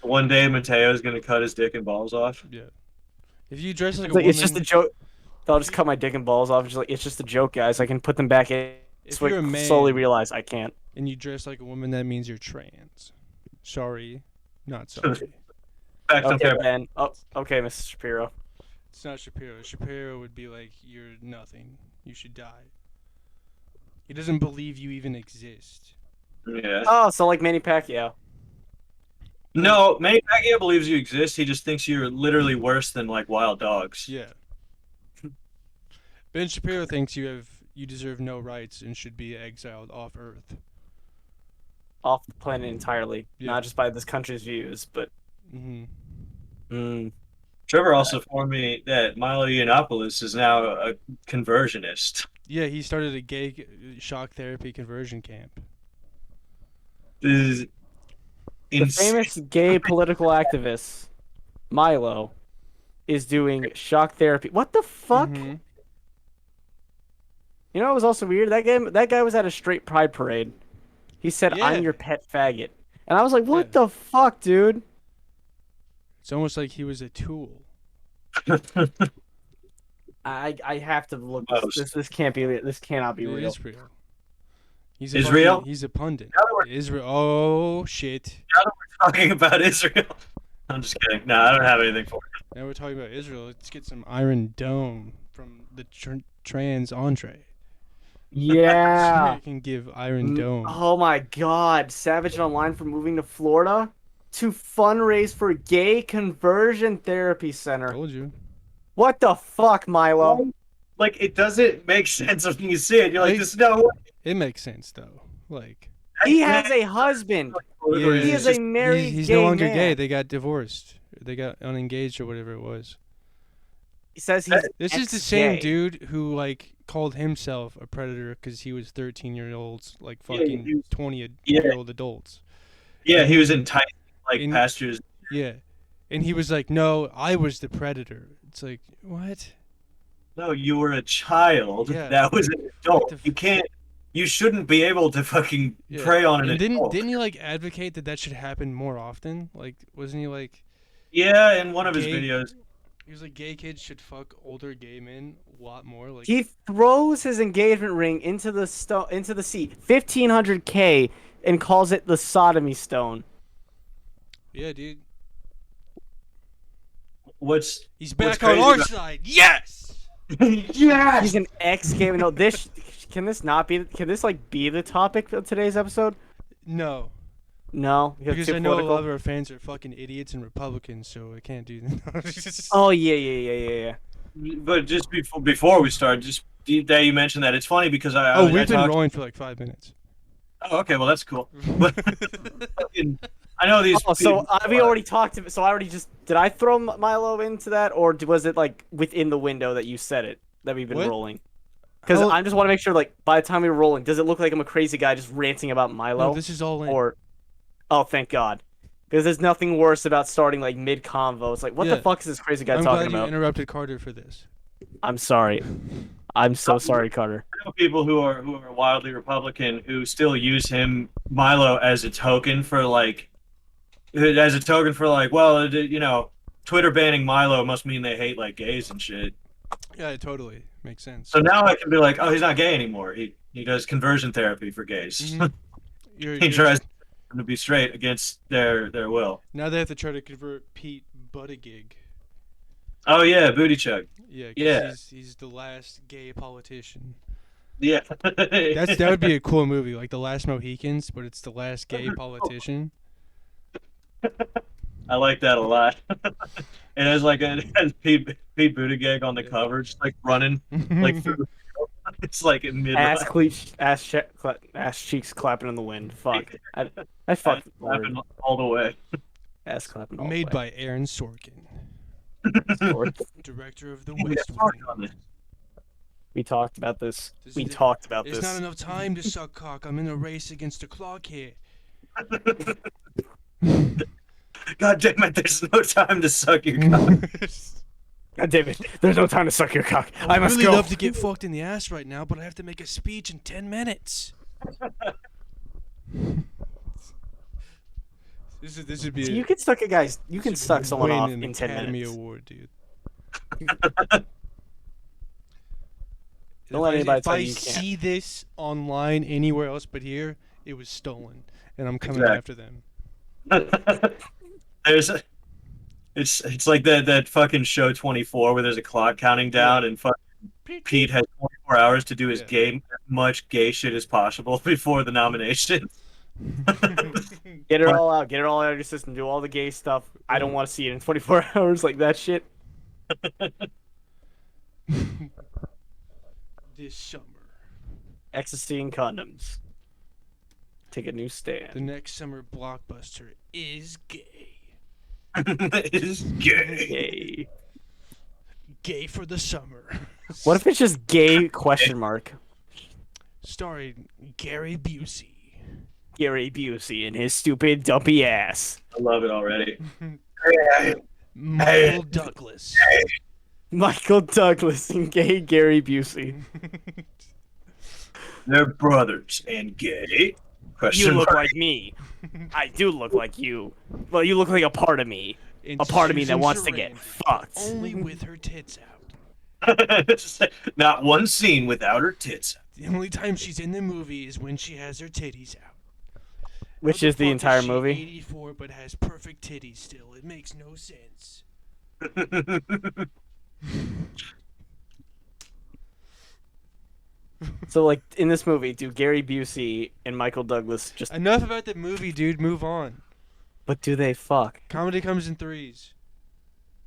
One day Mateo's gonna cut his dick and balls off. Yeah. If you dress like It's a like, it's just a woman, joke. I'll just cut my dick and balls off. Just like it's just a joke, guys. I can put them back in. if So you're a I slowly man realize I can't. and you dress like a woman, that means you're trans. Sorry, not sorry. Facts don't Okay, care. Ben. Oh, okay, Mr. Shapiro. It's not Shapiro. Shapiro would be like, you're nothing. You should die. He doesn't believe you even exist. Yeah. Oh, so like Manny Pacquiao. No, Manny Pacquiao believes you exist. He just thinks you're literally worse than like wild dogs. Yeah. Ben Shapiro thinks you deserve no rights and should be exiled off Earth. Off the planet entirely, Yeah. not just by this country's views, but Hmm. Trevor also informed me that Milo Yiannopoulos is now a conversionist. Yeah, he started a gay shock therapy conversion camp. This is the insane. famous gay political activist Milo is doing shock therapy. What the fuck? Mhm. You know, it was also weird. That guy was at a straight pride parade. He said, Yeah. "I'm your pet faggot," and I was like, "What Yeah. the fuck, dude?" It's almost like he was a tool. I have to look. Most. This can't be. This cannot be It real. is real. He's Israel? He's a pundit. Now that we're Israel. Oh shit. talking about Israel. I'm just kidding. No, I don't have anything for it. Now we're talking about Israel. Let's get some Iron Dome from the trans entree. Yeah. You can give Iron Dome. Oh my God! Savage Online for moving to Florida to fundraise for gay conversion therapy center. Told you. What the fuck, Milo? Like, it doesn't make sense when you see it. You're like, Like- there's no way. It makes sense though. Like He has a husband. Or He it's is a just- married he's gay no longer man. gay. They got divorced. They got unengaged or whatever it was. He says he's This is the same ex-gay. dude who like called himself a predator because he was 13-year-olds like Yeah, fucking he was- 20-year-old adults. Yeah, he was enticing like In- pastures. Yeah, and he was like, "No, I was the predator." It's like what? No, you were a child. Yeah. That was an adult. the f- You can't. You shouldn't be able to fucking Yeah. prey on an And adult. didn't he like advocate that should happen more often? Like, wasn't he like Yeah, in one of his Gay- videos. he was like gay kids should fuck older gay men a lot more? Like, He throws his engagement ring into the sea, 1,500K, and calls it the sodomy stone. yeah, dude, What's he's What's back on crazy our about- side. Yes. yes. He's an ex-gay. No, this can this not be? Can this like be the topic of today's episode? No, No, because too I know a political? lot of our fans are fucking idiots and Republicans, so I can't do that. Oh yeah. But just before we start, just that you mentioned that it's funny because I Oh, I we've been talked- rolling for like 5 minutes. Oh, okay, well that's cool. But fucking- I know these. Oh, so people- we already talked. So I already just did. I throw Milo into that, or was it like within the window that you said it that we've been What? rolling? Because How- I just want to make sure, like, by the time we were rolling, does it look like I'm a crazy guy just ranting about Milo? No, this is all in. Or, oh, thank God, because there's nothing worse about starting like mid convo. It's like, what the Yeah. fuck is this crazy guy I'm talking glad you about? interrupted Carter for this. I'm sorry. I'm so sorry, Carter. I know people who are wildly Republican who still use Milo as a token for like, well, you know, Twitter banning Milo must mean they hate like gays and shit. Yeah, it totally makes sense. So now I can be like, oh, he's not gay anymore. He does conversion therapy for gays. Mhm. You're, He you're- tries to be straight against their will. now they have to try to convert Pete Buttigieg. Oh yeah, booty chug. Yeah, 'cause Yeah. he's the last gay politician. Yeah. That would be a cool movie, like The Last Mohicans, but it's the last gay politician. I like that a lot. It has like it has Pete Buttigieg on the Yeah. cover, just like running like through the field. It's like in mid Ass cheeks clapping in the wind. Fuck. I fucked all the way. ass clapping. all the Made way. by Aaron Sorkin, director of The We West talked Wing. on this. We talked about this. This We is the- talked about There's this. not enough time to suck cock. I'm in a race against a clock here. God damn it, there's no time to suck your cock. God damn it. There's no time to suck your cock. I I must really go. love to get fucked in the ass right now, but I have to make a speech in 10 minutes. This would be. You can suck a guy's. You can this would suck someone win off an in 10 Academy minutes. Award, dude. Don't let anybody if tell I you you can't. see this online anywhere else but here, it was stolen, and I'm coming Exactly. after them. There's a, it's like that fucking show 24 where there's a clock counting down and fucking Pete has 24 hours to do as much gay shit as possible before the nomination. Get it all out. Get it all out of your system. Do all the gay stuff. I don't want to see it in 24 hours like that shit. This summer, Ecstasy and condoms. Take a new the stand. next summer blockbuster is gay. It's gay. Gay. Gay for the summer. What if it's just gay question mark? Starring Gary Busey. Gary Busey and his stupid dumpy ass. I love it already. Michael Douglas. Michael Douglas and gay Gary Busey. They're brothers and gay. You Question look mark. like me. I do look like you. Well, you look like a part of me. And A part of me that Susan wants to get Sarandon, fucked. Only with her tits out. Not one scene without her tits. The only time she's in the movie is when she has her titties out. Which How is the fuck entire she movie. 84 but has perfect titties still. It makes no sense. So, like, in this movie, do Gary Busey and Michael Douglas just... Enough about the movie, dude. Move on. But do they fuck? Comedy comes in threes.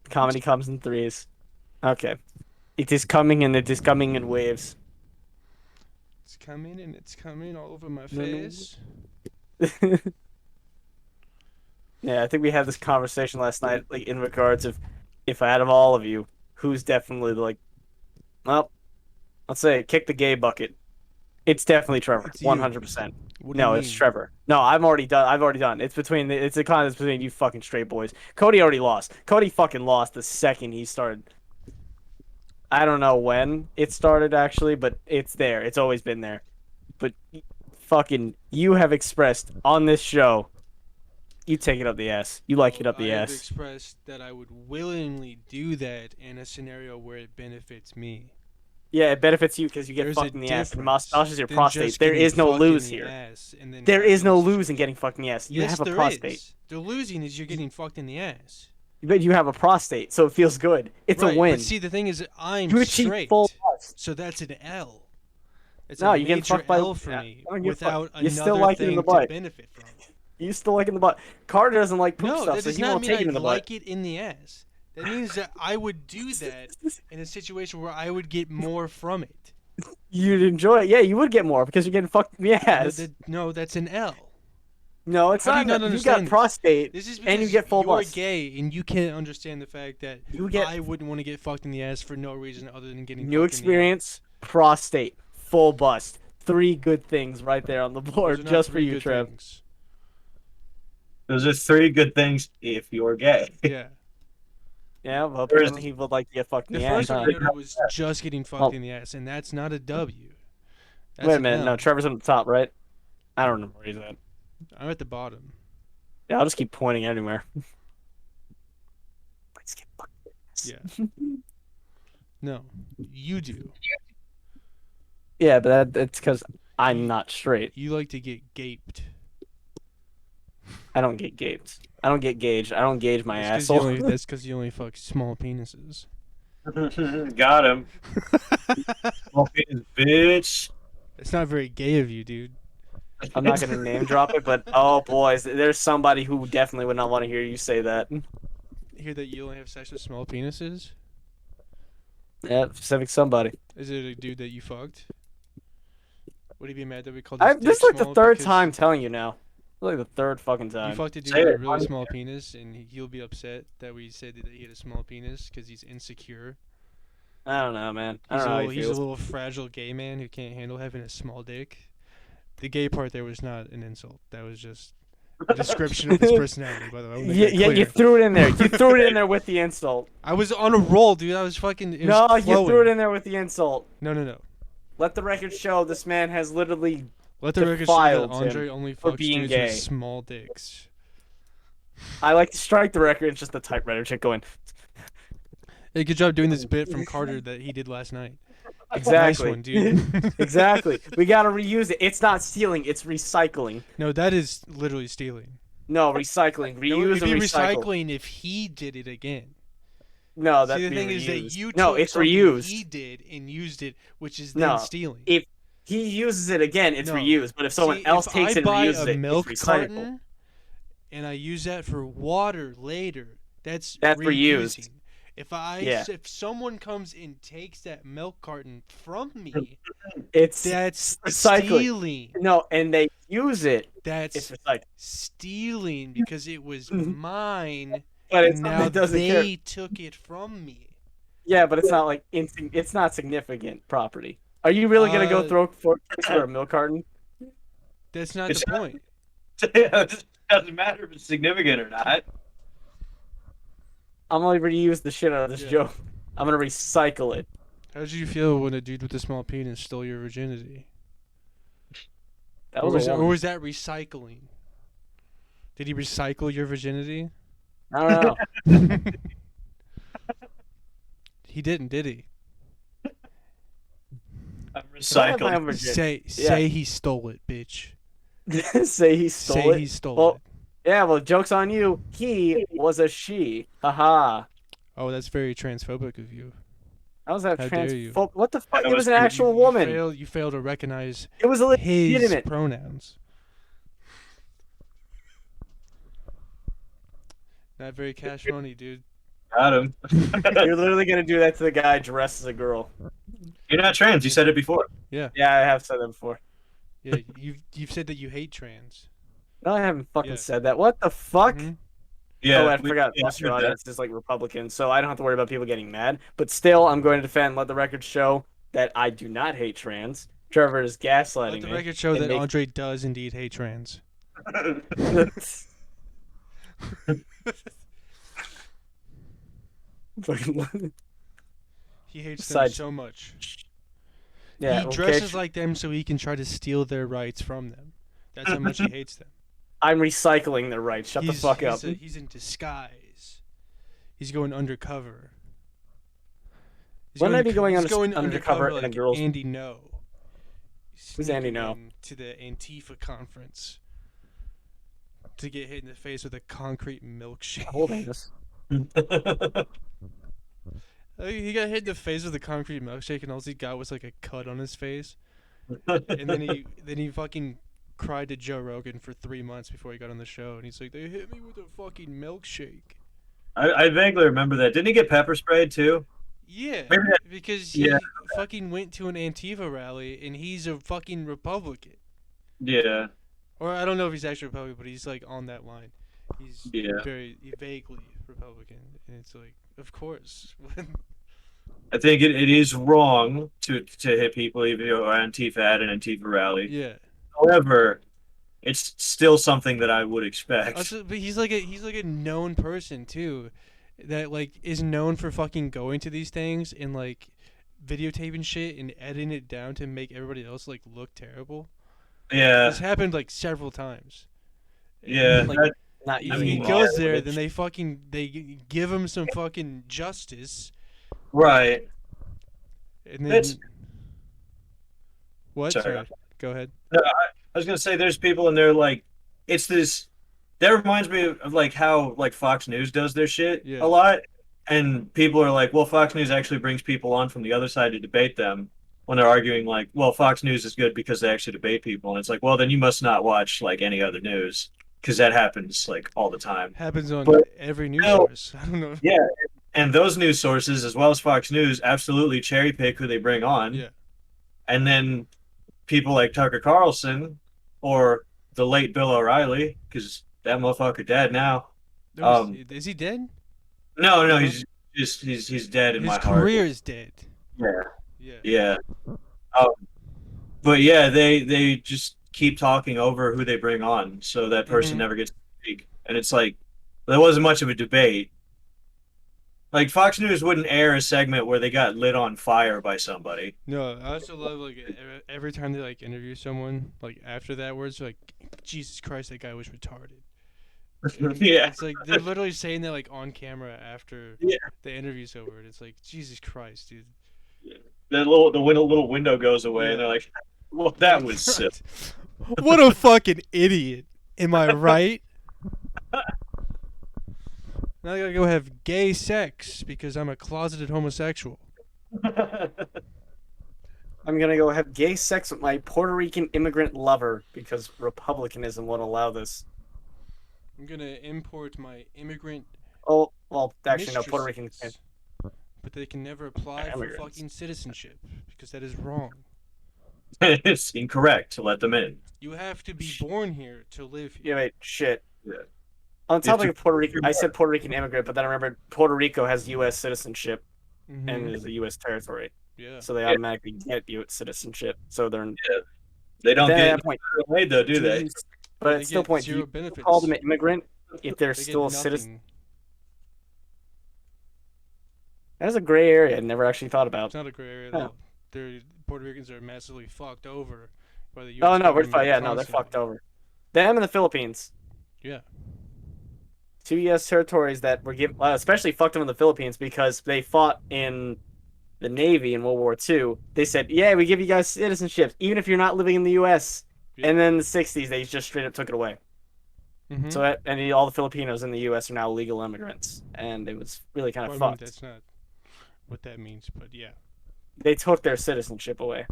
Comedy comes in threes. Okay. It is coming and it is coming in waves. It's coming and it's coming all over my No, no. face. Yeah, I think we had this conversation last night, like, in regards of, if out of all of you, who's definitely, like, well, let's say, kick the gay bucket. It's definitely Trevor, It's you. 100%. What do No, you it's mean? Trevor. No, I've already done. It's between it's a contest between you fucking straight boys. Cody already lost. Cody fucking lost the second he started. I don't know when it started actually, but it's there. It's always been there. But fucking you have expressed on this show, you take it up the ass. You like it up the I have ass. expressed that I would willingly do that in a scenario where it benefits me. Yeah, it benefits you because you get There's fucked a in the ass and difference massages your than prostate. just There getting is no fucked in lose the here. ass and then There is no having lose in getting fucked in the ass. You Yes, have a there prostate. is. The losing is you're getting fucked in the ass. But you have a prostate, so it feels good. It's Right, a win. But see, the thing is, I'm You achieve straight, full bust. so that's an L. It's No, a you get major fucked by- L for yeah, me I don't give a fuck. without You another still like it in thing the to butt. benefit from. You still like in the butt. Carter doesn't like poop No, stuff, that so does he not won't mean take it I in the like butt. it in the ass. That means that I would do that in a situation where I would get more from it. You'd enjoy it. Yeah, you would get more because you're getting fucked in the No, ass. no, that's an L. No, it's How do you not. not You got understand this? prostate. This is And because you get full you're bust. gay and you can't understand the fact that You get I wouldn't want to get fucked in the ass for no reason other than getting new fucked in the experience, prostate, full bust. 3 good things right there on the ass. Those board are not just for three you, good Trev. things. Those are 3 good things if you're gay. Yeah. Yeah, well, Whereas- apparently he would like to get fucked in The the first ass. one huh? you noted was just getting fucked Oh. in the ass, and that's not a W. That's Wait a an minute. L. No, Trevor's on the top, right? I don't know where he's at. I'm at the bottom. Yeah, I'll just keep pointing anywhere. Let's get fucked in the ass. Yeah. No, you do. Yeah, but that's because I'm not straight. You like to get gaped. I don't get gaped. I don't get gauged. I don't gauge my That's asshole. That's because you only fuck small penises. Got him. Small penis, bitch. It's not very gay of you, dude. I'm not gonna name drop it, but oh boys, there's somebody who definitely would not want to hear you say that. Hear that you only have sex with small penises? Yeah, specific somebody. Is it a dude that you fucked? Would he be mad that we called This his dick is like the small third because time telling you now. Like the third fucking You time. fucked a dude Say with a it. really small penis, and he'll be upset that we said that he had a small penis because he's insecure. I don't know, man. I He's, don't know how he he's a feels. little fragile gay man who can't handle having a small dick. The gay part there was not an insult. That was just a description of his personality, by the way. I wanna make Yeah, that yeah, you clear. threw it in there. You threw it in there with the insult. I was on a roll, dude. I was fucking. It No, was you threw flowing. it in there with the insult. No. Let the record show this man has literally. Let the record show that defiled him Andre only for fucks being dudes gay. with small dicks. I like to strike the record. It's just the typewriter chick going. Hey, good job doing this bit from Carter that he did last night. Exactly. Nice one, dude. Exactly. We gotta reuse it. It's not stealing. It's recycling. No, that is literally stealing. No, recycling. No, Reuse it'd and be recycle. recycling if he did it again. No, that's See, the thing is that you no, took it's something reused. he did and used it, which is No, then stealing. if he uses it again, it's No. reused. But if someone See, else if takes I it and buy reuses a it, milk it's recycled. carton and I use that for water later, that's reused. reusing. Yeah. If someone comes and takes that milk carton from me, It's that's recycling. stealing. No, and they use it. It's That's recycling. stealing because it was mine, But and it's now it doesn't they care. took it from me. Yeah, but it's not like it's not significant property. Are you really gonna go throw for a milk carton? That's not It's the point. It doesn't matter if it's significant or not. I'm gonna reuse the shit out of this Yeah. joke. I'm gonna recycle it. How did you feel when a dude with a small penis stole your virginity? That Or was, was, a or woman. was that recycling? Did he recycle your virginity? I don't know. He didn't, did he? I'm I have my own recycled. virginity. Say he stole it, bitch. Say he stole Say it. he stole Well, it. Yeah, well, joke's on you. He was a she. Haha. Oh, that's very transphobic of you. How's that How dare you. What the fuck? That It was was an pretty- actual woman. You fail to recognize It was a his legitimate. pronouns. Not very cash money, dude. Got him. You're literally gonna do that to the guy dressed as a girl. You're not trans. You said it before. Yeah, I have said that before. Yeah, you've said that you hate trans. No, I haven't fucking Yeah. said that. What the fuck? Mhm. Yeah. Oh, I we- forgot. yeah, Most of your I heard that. audience is like Republican, so I don't have to worry about people getting mad. But still, I'm going to defend. Let the record show that I do not hate trans. Trevor is gaslighting Let the me. record show and that make- Andre does indeed hate trans. He hates them Besides- so much. yeah, He okay. dresses like them so he can try to steal their rights from them. That's how much he hates them. I'm recycling the right. Shut the fuck up. He's in disguise. He's going undercover. He's Wouldn't I be going he's undercover in a like girl's- Andy No. Who's Andy Sneaking No? in to the Antifa conference to get hit in the face with a concrete milkshake. Holding this. He got hit in the face with a concrete milkshake, and all he got was like a cut on his face. And then he fucking cried to Joe Rogan for 3 months before he got on the show, and he's like, "They hit me with a fucking milkshake." I vaguely remember that. Didn't he get pepper sprayed too? Yeah, Maybe that- because he yeah. fucking went to an Antifa rally, and he's a fucking Republican. Yeah. Or I don't know if he's actually Republican, but he's like on that line. He's Yeah. very vaguely Republican, and it's like, of course. I think it is wrong to hit people even if you're Antifa at an Antifa rally. Yeah. However, it's still something that I would expect. Also, but he's like a known person too, that like is known for fucking going to these things and like videotaping shit and editing it down to make everybody else like look terrible. Yeah. This happened like several times. Yeah. Like, that- Not I He using mean, goes law. there, then they give him some fucking justice, right. and then That's- what? Sorry. Sorry, go ahead. I was gonna say there's people and they're like, it's this. That reminds me of like how like Fox News does their shit Yeah. a lot, and people are like, well, Fox News actually brings people on from the other side to debate them when they're arguing like, well, Fox News is good because they actually debate people, and it's like, well, then you must not watch like any other news because that happens like all the time. Happens on But- every news No. source. I don't know. Yeah, and those news sources as well as Fox News absolutely cherry pick who they bring on. Yeah. And then people like Tucker Carlson or the late Bill O'Reilly, because that motherfucker dead now. Is he dead? No, he's dead in His my heart. career is dead. Yeah, Yeah. yeah. But yeah, they just keep talking over who they bring on, so that person Mhm. never gets to speak. And it's like there wasn't much of a debate. Like Fox News wouldn't air a segment where they got lit on fire by somebody. No, I also love like every time they like interview someone like after that where it's like, Jesus Christ, that guy was retarded. Yeah. It's like they're literally saying that like on camera after Yeah. the interview's over. And it's like Jesus Christ, dude. The little window goes away, Yeah. and they're like, "Well, that was sick." What a fucking idiot. Am I right? Now I gotta go have gay sex because I'm a closeted homosexual. I'm gonna go have gay sex with my Puerto Rican immigrant lover because republicanism won't allow this. I'm gonna import my immigrant Oh, well, actually, no, Puerto Rican. mistresses, but they can never apply for Immigrants. fucking citizenship because that is wrong. It's incorrect to let them in. You have to be born here to live here. Yeah, wait, shit. Yeah. On top It's of Puerto Rican, I said Puerto Rican immigrant, but then I remembered Puerto Rico has U.S. citizenship Mhm. and is a U.S. territory, Yeah. so they automatically get U.S. citizenship. So they're They don't then at get that point. paid though, do they? But They at still get point, do zero you benefits. call them an immigrant if they're They get still a citizen? nothing. That is a gray area I never actually thought about. It's not a gray area Yeah. though. They're Puerto Ricans are massively fucked over by the U.S. Oh no, we're government fine. Yeah, no, they're constantly. fucked over. Them and the Philippines. Yeah. Two U.S. territories that were given, especially fucked them in the Philippines because they fought in the Navy in World War II. They said, "Yeah, we give you guys citizenship, even if you're not living in the U.S." Yeah. And then in the '60s, they just straight up took it away. Mm-hmm. So all the Filipinos in the U.S. are now legal immigrants, and it was really kind of I mean, fucked. that's not what that means, but yeah. They took their citizenship away.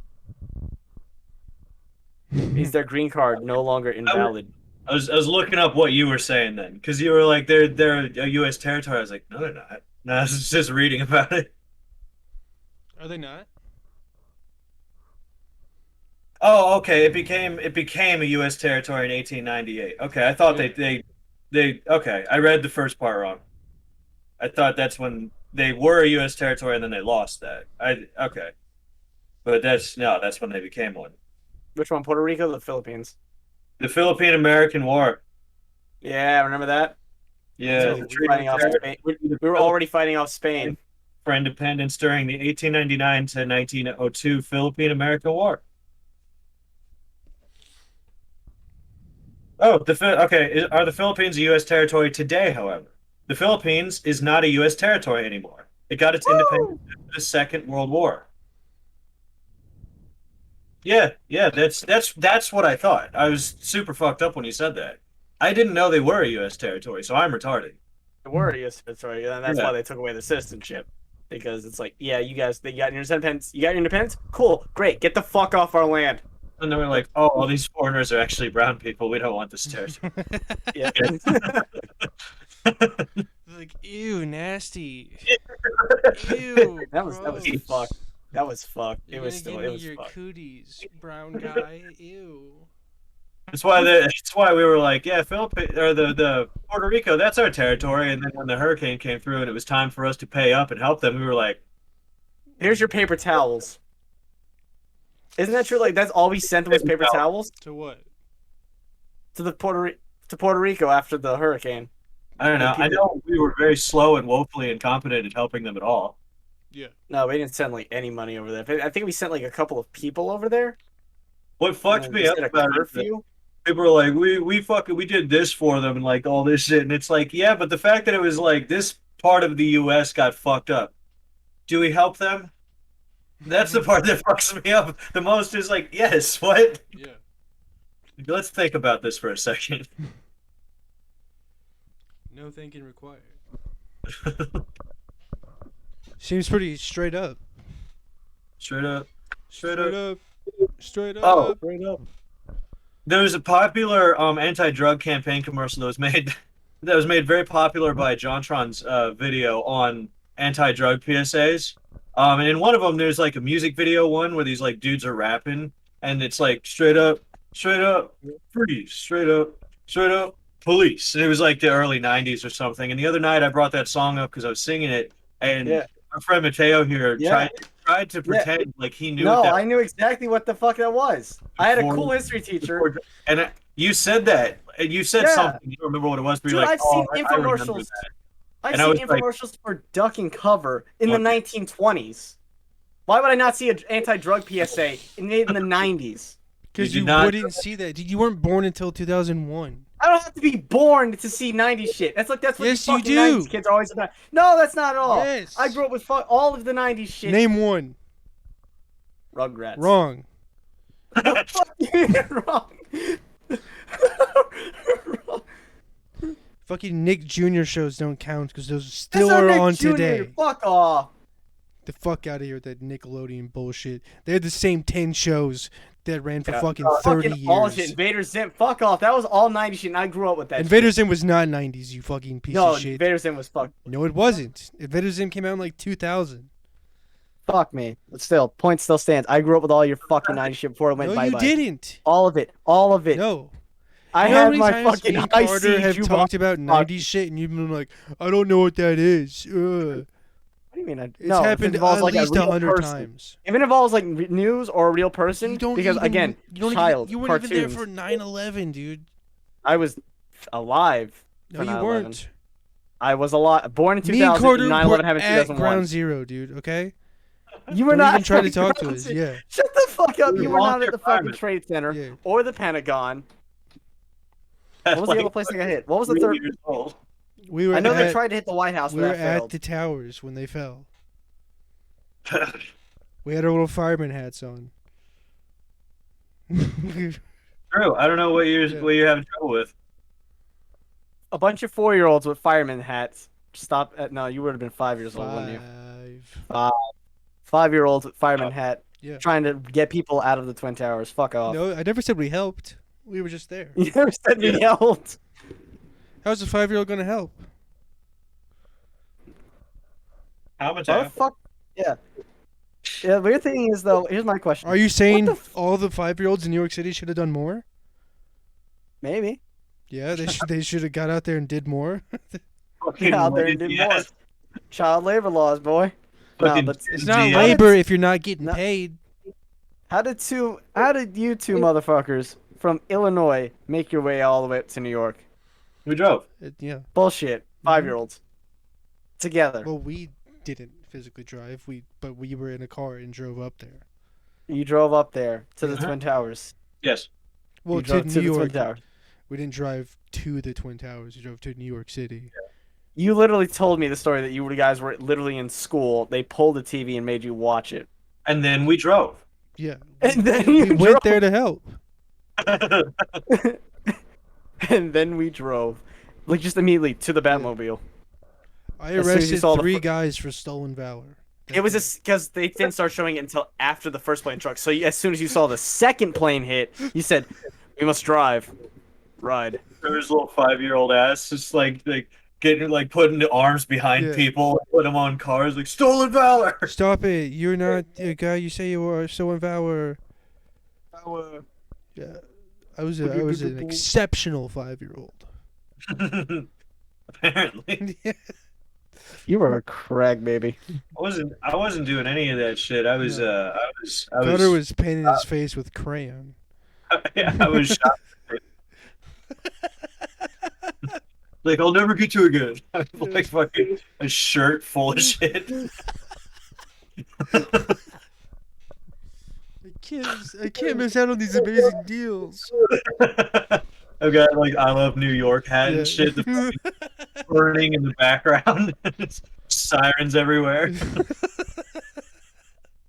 Is their green card no longer invalid? I was looking up what you were saying then, because you were like they're a U.S. territory. I was like, no, they're not. No, I was just reading about it. Are they not? Oh, okay. It became a U.S. territory in 1898. Okay, I thought Yeah. they okay. I read the first part wrong. I thought that's when they were a U.S. territory and then they lost that. Okay, but that's when they became one. Which one, Puerto Rico or the Philippines? The Philippine-American War. Yeah, remember that? Yeah, So the we were treaty fighting off Spain. We were already fighting off Spain. for independence during the 1899 to 1902 Philippine-American War. Oh, okay. Are the Philippines a U.S. territory today? However, the Philippines is not a U.S. territory anymore. It got its independence after the Second World War. Yeah, that's what I thought. I was super fucked up when you said that. I didn't know they were a U.S. territory, so I'm retarded. They were a U.S. territory, and that's Yeah. why they took away the citizenship. Because it's like, yeah, you guys, they got your independence. You got your independence? Cool, great. Get the fuck off our land. And they were like, "Oh, all these foreigners are actually brown people. We don't want this territory." Yeah. Like, ew, nasty. Ew, That was gross. fucked. That was fucked. You're It was gonna still give it me was your fucked. cooties, brown guy. Ew. That's why we were like, yeah, Philippines or the Puerto Rico, that's our territory. And then when the hurricane came through and it was time for us to pay up and help them, we were like, Here's your paper towels. Isn't that true? Like that's all we sent was paper towels To what? to the Puerto Rico after the hurricane. I don't know. I know we were very slow and woefully incompetent at helping them at all. Yeah. No, we didn't send like any money over there. I think we sent like a couple of people over there. What fucked and me we up set a about it is that curfew. people were like, we did this for them and like all this shit, and it's like, yeah, but the fact that it was like this part of the U.S. got fucked up. Do we help them? That's the part that fucks me up the most. Is like, yes, what? Yeah. Let's think about this for a second. No thinking required. Seems pretty straight up. Straight up. Straight up. Straight up. Oh. Straight up. There was a popular anti-drug campaign commercial that was made very popular by JonTron's video on anti-drug PSAs. And in one of them, there's like a music video one where these like dudes are rapping, and it's like straight up, freeze, straight up, police. And it was like the early '90s or something. And the other night, I brought that song up because I was singing it, and Yeah. our friend Mateo here Yeah. tried to pretend like he knew. No, what that I knew exactly what the fuck that was. I had a Before- cool history teacher. And you said that, and you said Yeah. something. You don't remember what it was, but Dude, you're like, I've seen I remember infomercials. that. I've And I seen was like- infomercials for duck and cover in the Okay. 1920s. Why would I not see an anti-drug PSA in the 90s? Because You you did not- wouldn't see that. Dude, you weren't born until 2001. I don't have to be born to see 90s shit. That's what Yes, the you fucking do. 90s kids are always about. No, that's not at all. Yes. I grew up with all of the 90s shit. Name one. Rugrats. Wrong. The fuck you mean wrong? Wrong. Fucking Nick Jr. shows don't count because those still That's are not Nick on Jr. today. Fuck off. The fuck out of here with that Nickelodeon bullshit. They had the same 10 shows that ran for fucking 30 Fucking all shit. years. Invader Zim. Fuck off. That was all 90s shit, and I grew up with that Invader shit. Zim was not 90s, you fucking piece No, of shit. Invader Zim was fuck. No, it wasn't. Invader Zim came out in like 2000. Fuck me. But still, point still stands. I grew up with all your fucking 90s shit before it went No, bye-bye. you didn't. All of it. All of it. No. I You know how had many my times fucking me and high Carter have siege talked about Fuck. 90s shit and you've been like, I don't know what that is. What do you mean? It's No, if it happened involves, at like, a least real 100 person. times. If it involves like news or a real person, You don't because even, again, you don't child, even, you weren't even there cartoons. for 9/11, dude. I was alive. No, for you 9/11. weren't. I was alive. Born in Me and 2000. Carter 9/11 were happened in at 2001. Ground Zero, dude. Okay. You were Don't not even try to at talk to Ground us. Zero. Yeah. Shut the fuck up. You You were lost not your at the fucking fireman. Trade Center Yeah. or the Pentagon. What was Like, the other place I got hit? What was the 3 third? years old. We were I know at, they tried to hit the White House, we but were that at failed. the towers when they fell. We had our little fireman hats on. True. I don't know what you're having trouble with. A bunch of 4-year-olds with fireman hats. Stop at no, you would have been 5 years old, wouldn't you? 5. 5-year-olds with fireman hat, Yeah. trying to get people out of the Twin Towers. Fuck off. No, I never said we helped. We were just there. You never said we helped. How's a 5-year-old gonna help? How much? Why the fuck? Yeah. Yeah, the weird thing is, though, here's my question. Are you saying the f- all the 5-year-olds in New York City should have done more? Maybe. Yeah, they should have got out there and did more. Fucking Get out there and did more. yes. Child labor laws, boy. No, Fucking but It's not GS. labor if you're not getting No. paid. how did you two motherfuckers from Illinois make your way all the way up to New York? We drove. Yeah. Bullshit. 5-year-olds. Together. Well, we didn't physically drive. But we were in a car and drove up there. You drove up there to the Uh-huh. Twin Towers. Yes. Well, You to drove New to the Twin York. Towers. We didn't drive to the Twin Towers. We drove to New York City. You literally told me the story that you guys were literally in school. They pulled the TV and made you watch it. And then we drove. Yeah. And then We you went drove. there to help. And then we drove. Like, just immediately to the Batmobile. I As soon as you arrested saw the 3 fo- guys for stolen valor. It was just because they didn't start showing it until after the first plane struck. So as soon as you saw the second plane hit, you said, "We must drive, ride." There was a little 5-year-old ass just like getting like putting the arms behind Yeah. people, put them on cars, like stolen valor. Stop it! You're not the guy you say you are. Stolen valor. Yeah. I was an exceptional 5-year-old. Apparently, You were a crack, baby. I wasn't doing any of that shit. I was Carter was painting his face with crayon. yeah, I was shocked. Like, I'll never get you again. Like fucking a shirt full of shit. I can't miss out on these amazing deals. I've got like I love New York hat Yeah. and shit. The fucking burning in the background. Sirens everywhere.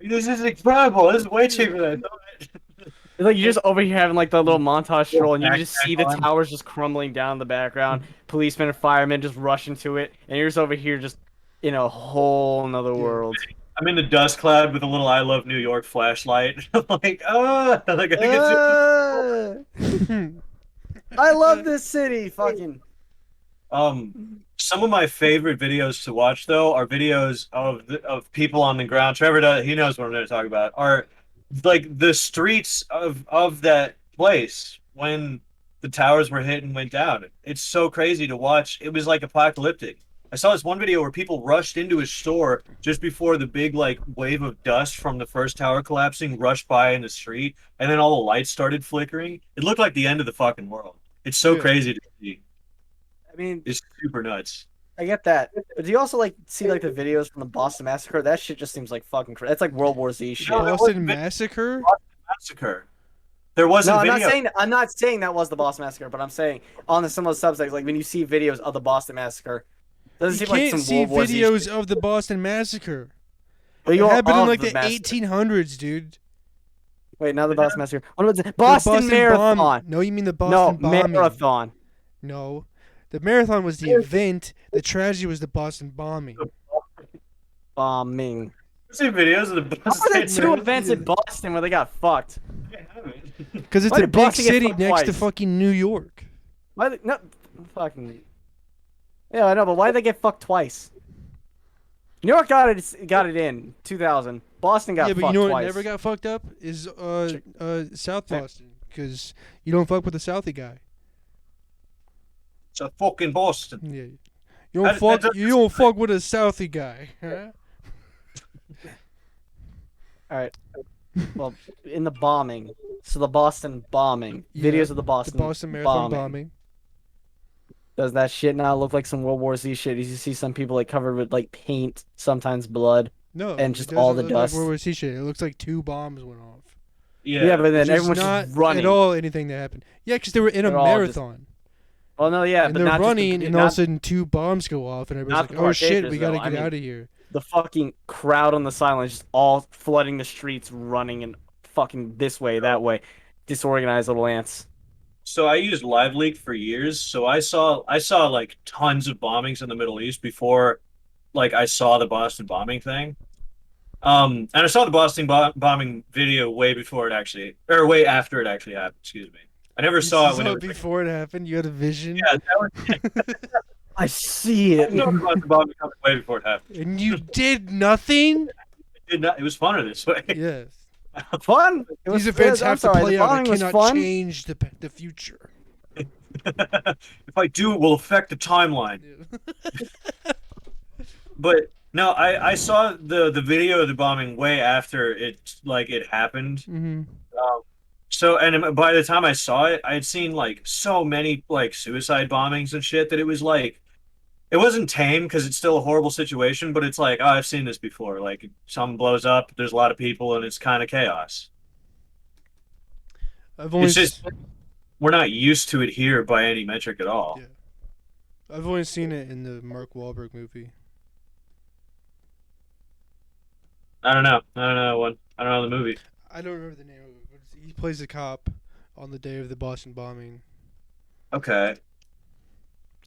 This is incredible. This is way cheaper than I thought. It's like you're just over here having like the little montage stroll, and you Backpack just see the on. towers just crumbling down in the background. Policemen and firemen just rush into it, and you're just over here just in a whole nother world. I'm in the dust cloud with a little I love New York flashlight. like, like I think I love this city. Fucking. Some of my favorite videos to watch though are videos of people on the ground. Trevor he knows what I'm going to talk about. Are like the streets of that place when the towers were hit and went down. It's so crazy to watch. It was like apocalyptic. I saw this one video where people rushed into a store just before the big like wave of dust from the first tower collapsing rushed by in the street, and then all the lights started flickering. It looked like the end of the fucking world. It's so Yeah. crazy to see. I mean, It's super nuts. I get that. But do you also like see like the videos from the Boston Massacre? That shit just seems like fucking crazy. It's like World War Z shit. No, it Boston wasn't- Massacre? Massacre. There wasn't No, video. I'm not saying that was the Boston Massacre, but I'm saying on the some of the subsects, like when you see videos of the Boston Massacre, doesn't You seem like can't some see World War Z videos shit. of the Boston Massacre. But It you happened in of like the massacre. 1800s, dude. Wait, not the Boston Massacre. What was it? The Boston Marathon. bomb. No, you mean the No, Boston bombing. marathon. No. The marathon was the event. The tragedy was the Boston bombing. Bombing. I've seen videos of the How are there Boston. two events in Boston where they got fucked? Because it's Why a did big Boston get city fucked next to twice? fucking New York. Why? No, fucking. Yeah, I know, but why did they get fucked twice? New York got it in 2000. Boston got Yeah, fucked but you know what twice. never got fucked up is South Boston. Because you don't fuck with the Southie guy. It's a fucking Boston. Yeah. You don't fuck with a Southie guy. Huh? All right. Well, in the bombing, so the Boston bombing, Yeah, videos of the The Boston, Boston Marathon bombing. Does that shit now look like some World War Z shit? You see some people like covered with like paint, sometimes blood. No, And it just doesn't all the look dust. Like World War C shit. It looks like 2 bombs went off. Yeah, but then Which is everyone's not just running. at all anything that happened. Yeah, because they were in a They're all just- marathon. Well, no, yeah, And but they're not running, just and all of a sudden 2 bombs go off, and everybody's not like, the "Oh shit, Caucasians, we gotta though. I get mean- out of here." the fucking crowd on the sideline just all flooding the streets, running and fucking this way, that way, disorganized little ants. So I used LiveLeak for years. So I saw like tons of bombings in the Middle East before, like I saw the Boston bombing thing. And I saw the Boston bombing video way before it actually, or way after it actually happened. Excuse me. I never saw it when it was. before it happened. You had a vision, Yeah, that was I see it. no, the Boston bombing happened way before it happened. and you did nothing. It did not. It was funner this way. Yes, Fun. It was, these events I'm have sorry, to play the out. I bombing was cannot fun. change the future. If I do, it will affect the timeline. But no, I saw the video of the bombing way after it happened. Mm-hmm. So and by the time I saw it, I had seen like so many like suicide bombings and shit that it was like it wasn't tame because it's still a horrible situation, but it's like, oh, I've seen this before. Like something blows up, there's a lot of people, and it's kind of chaos. I've only It's just we're not used to it here by any metric at all. Yeah. I've only seen it in the Mark Wahlberg movie. I don't know. I don't know one. I don't know the movie. I don't remember the name of it, but he plays a cop on the day of the Boston bombing, Okay.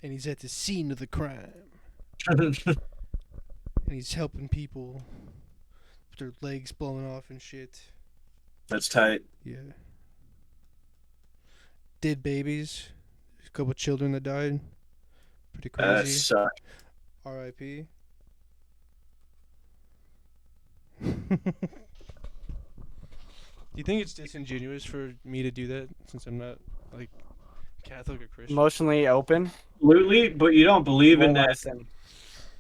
and he's at the scene of the crime, and he's helping people with their legs blowing off and shit. That's tight. Yeah. Dead babies. A couple children that died. Pretty That crazy. sucks. R.I.P. Do you think it's disingenuous for me to do that since I'm not like Catholic or Christian? Emotionally open. Absolutely, but you don't believe in Well, that listen.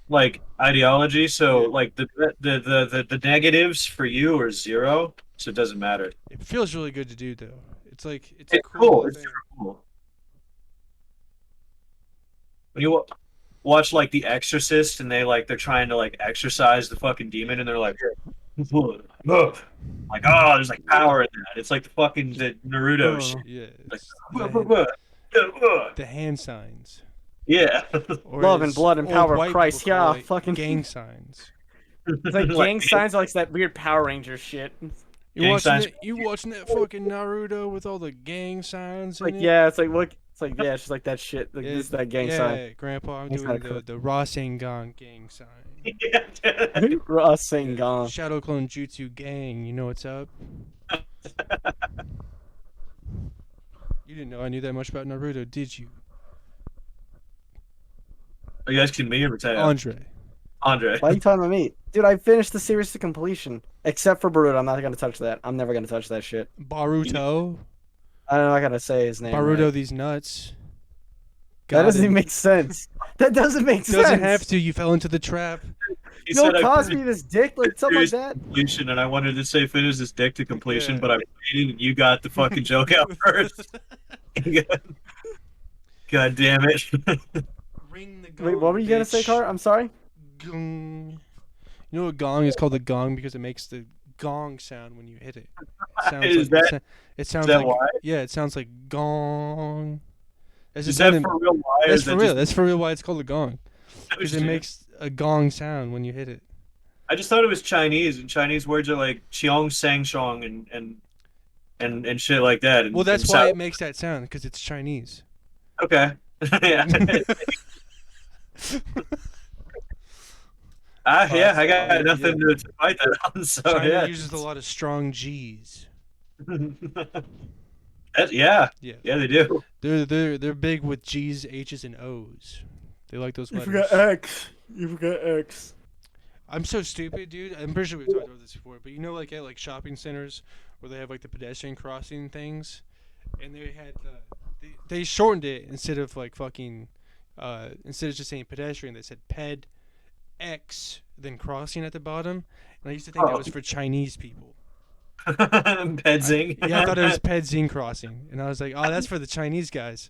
like ideology. So Yeah. like the negatives for you are zero, so it doesn't matter. It feels really good to do though. It's like it's It's a cool. It's thing. super cool. When you watch like The Exorcist and they're trying to like exorcise the fucking demon and they're like, like oh, there's like power in that. It's like the Naruto Oh. shit. Yeah. Like, It's the hand signs. yeah. Or Love and as blood and old power of white Christ. people call Yeah, it, fucking gang signs. It's like gang signs are like that weird Power Ranger shit. You Gang watching signs- that? You watching that fucking Naruto with all the gang signs? Like in it? yeah, it's like look, it's like yeah, it's just like that shit. Like Yeah, this is that gang yeah, sign. Grandpa, I'm It's doing not cool. the Rasengan gang sign. Rasengan. Shadow Clone Jutsu gang, you know what's up? You didn't know I knew that much about Naruto, did you? Are you asking me or Mateo? Andre. Andre. Why are you talking about me? Dude, I finished the series to completion. Except for Boruto, I'm not gonna touch that. I'm never gonna touch that shit. Baruto. I'm not gonna say his name. Baruto right. these nuts. That Got doesn't it. even make sense. That doesn't make sense. Doesn't have to, you fell into the trap. He Bill said I Cosby, finished this dick, like something like series that. to completion, and I wanted to say finish this dick to completion, Yeah. but I waited and you got the fucking joke out first. God damn it. Ring the gong, Wait, what were you gonna say, bitch. Car? I'm sorry. Gong. You know what gong is called the gong because it makes the gong sound when you hit it. It sounds Is like that it sounds that like why? yeah, it sounds like gong. It's Is just that done in- for real? Why? Or That's is for that real. just That's for real. Why it's called a gong? oh, Because it shit. makes a gong sound when you hit it. I just thought it was Chinese, and Chinese words are like "qiong sang shong" and shit like that. Well, And that's why so it makes that sound because it's Chinese. okay, yeah. Yeah, I got Yeah. nothing to fight that on. So China yeah, uses a lot of strong G's. Yeah, Yeah, yeah, they do. they're big with G's, H's, and O's. They like those letters. X. You forgot X. I'm so stupid, dude. I'm pretty sure we've talked about this before, but you know, like at like shopping centers where they have like the pedestrian crossing things, and they had they shortened it instead of like fucking instead of just saying pedestrian, they said ped X then crossing at the bottom, and I used to think that was for Chinese people. Pedzing. Yeah, I thought it was pedzing crossing, and I was like, oh, that's for the Chinese guys.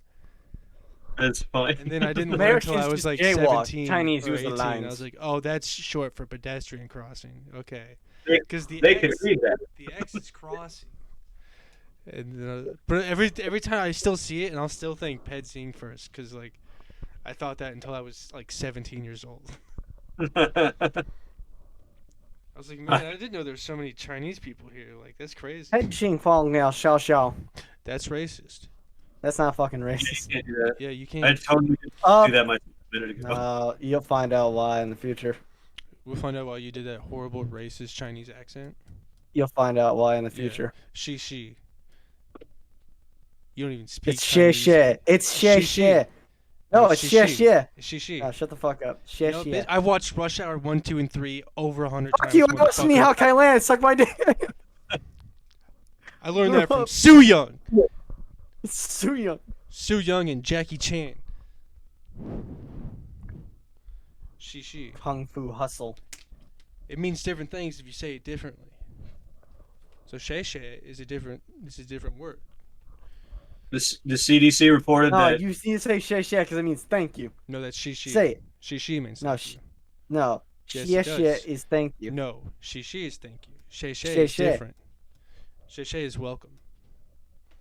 That's funny. And then I didn't learn Americans until I was just like jaywalk. 17 Chinese or use the 18. I lines. was like, oh, that's short for pedestrian crossing. Okay. They- Because the They can X, read that. the X is crossing. And but every time I still see it, and I'll still think pedzing first, because like I thought that until I was like 17 years old. I was like, man, I didn't know there were so many Chinese people here. Like, that's crazy. Head Ching Fong now, Xiao Xiao. That's racist. That's not fucking You racist. can't do that. Yeah, you I can't. totally did Um, that myself a minute ago. you'll find out why in the future. We'll find out why you did that horrible racist Chinese accent. You'll find out why in the Yeah. future. She. You don't even speak It's shit Chinese. shit. It's shit She. shit. No, No, it's she. shit shit. She. No, shut the fuck up. Shit No, bitch, shit. I watched Rush Hour 1, 2, and 3 over 100 Fuck times. you, I watched Ni motherfucker. Hao Kai Lan, suck my dick. I learned that from Soo Young. Su Young. Soo Young and Jackie Chan. She. Kung Fu Hustle. It means different things if you say it differently. So she is a different word. The CDC reported No, that you need to say shit shit because it means thank you. No, that's she. Say it. She means No, thank you. No. Yes, Shit it does. shit is thank you. No, she is thank you. She She. is different. She is welcome.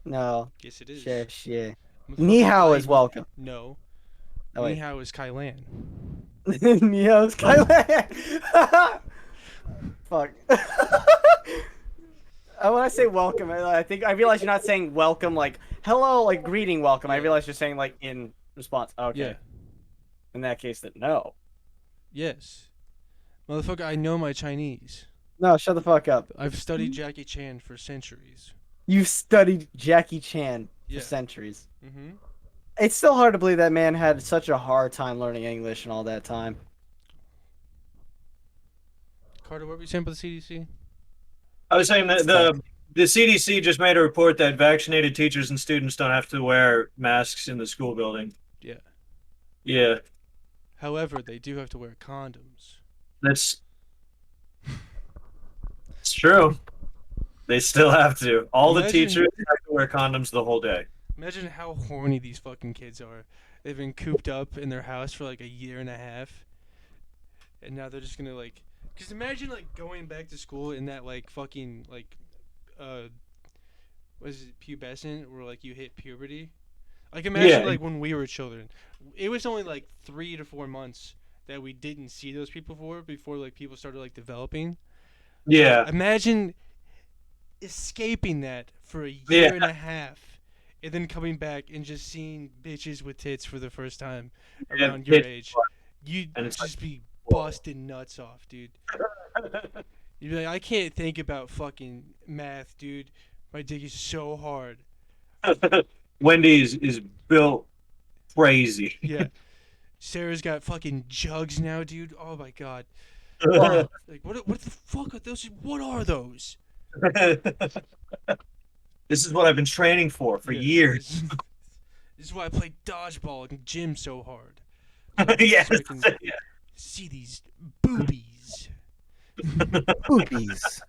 No. Yes, it is. Shit shit. Motherfucker, Ni Hao is I- welcome. No. Oh, Ni wait. Hao is Kai Lan. Ni Hao's Kai Lan. Fuck. When I say welcome, I realize you're not saying welcome like hello, like greeting welcome. I realize you're saying like in response. Okay. Yeah. In that case, then no. Yes. Motherfucker, I know my Chinese. No, shut the fuck up. I've studied Jackie Chan for centuries. You've studied Jackie Chan Yeah. for centuries. Mm-hmm. It's still hard to believe that man had such a hard time learning English and all that time. Carter, what were you saying about the CDC? I was saying that the CDC just made a report that vaccinated teachers and students don't have to wear masks in the school building. Yeah. Yeah, However, they do have to wear condoms. it's true. They still have to. All the Imagine- teachers have to wear condoms the whole day. Imagine how horny these fucking kids are. They've been cooped up in their house for like a year and a half. And now they're just gonna like... Because imagine like going back to school in that like fucking like... Was it pubescent? Where like you hit puberty? Like imagine Yeah. like when we were children. It was only like 3 to 4 months that we didn't see those people before like people started like developing. Yeah, Imagine escaping that for a year Yeah. and a half, and then coming back and just seeing bitches with tits for the first time Yeah, around your tits. age. You'd And it's just be whoa. busting nuts off, dude. You'd be like, I can't think about fucking math, dude. My dick is so hard. Wendy's is built crazy. Yeah. Sarah's got fucking jugs now, dude. Oh my god. Well, Like, what the fuck are those? What are those? This is what I've been training for Yeah, years. This is why I play dodgeball in gym so hard. Yes. So I can see these boobies. boobies.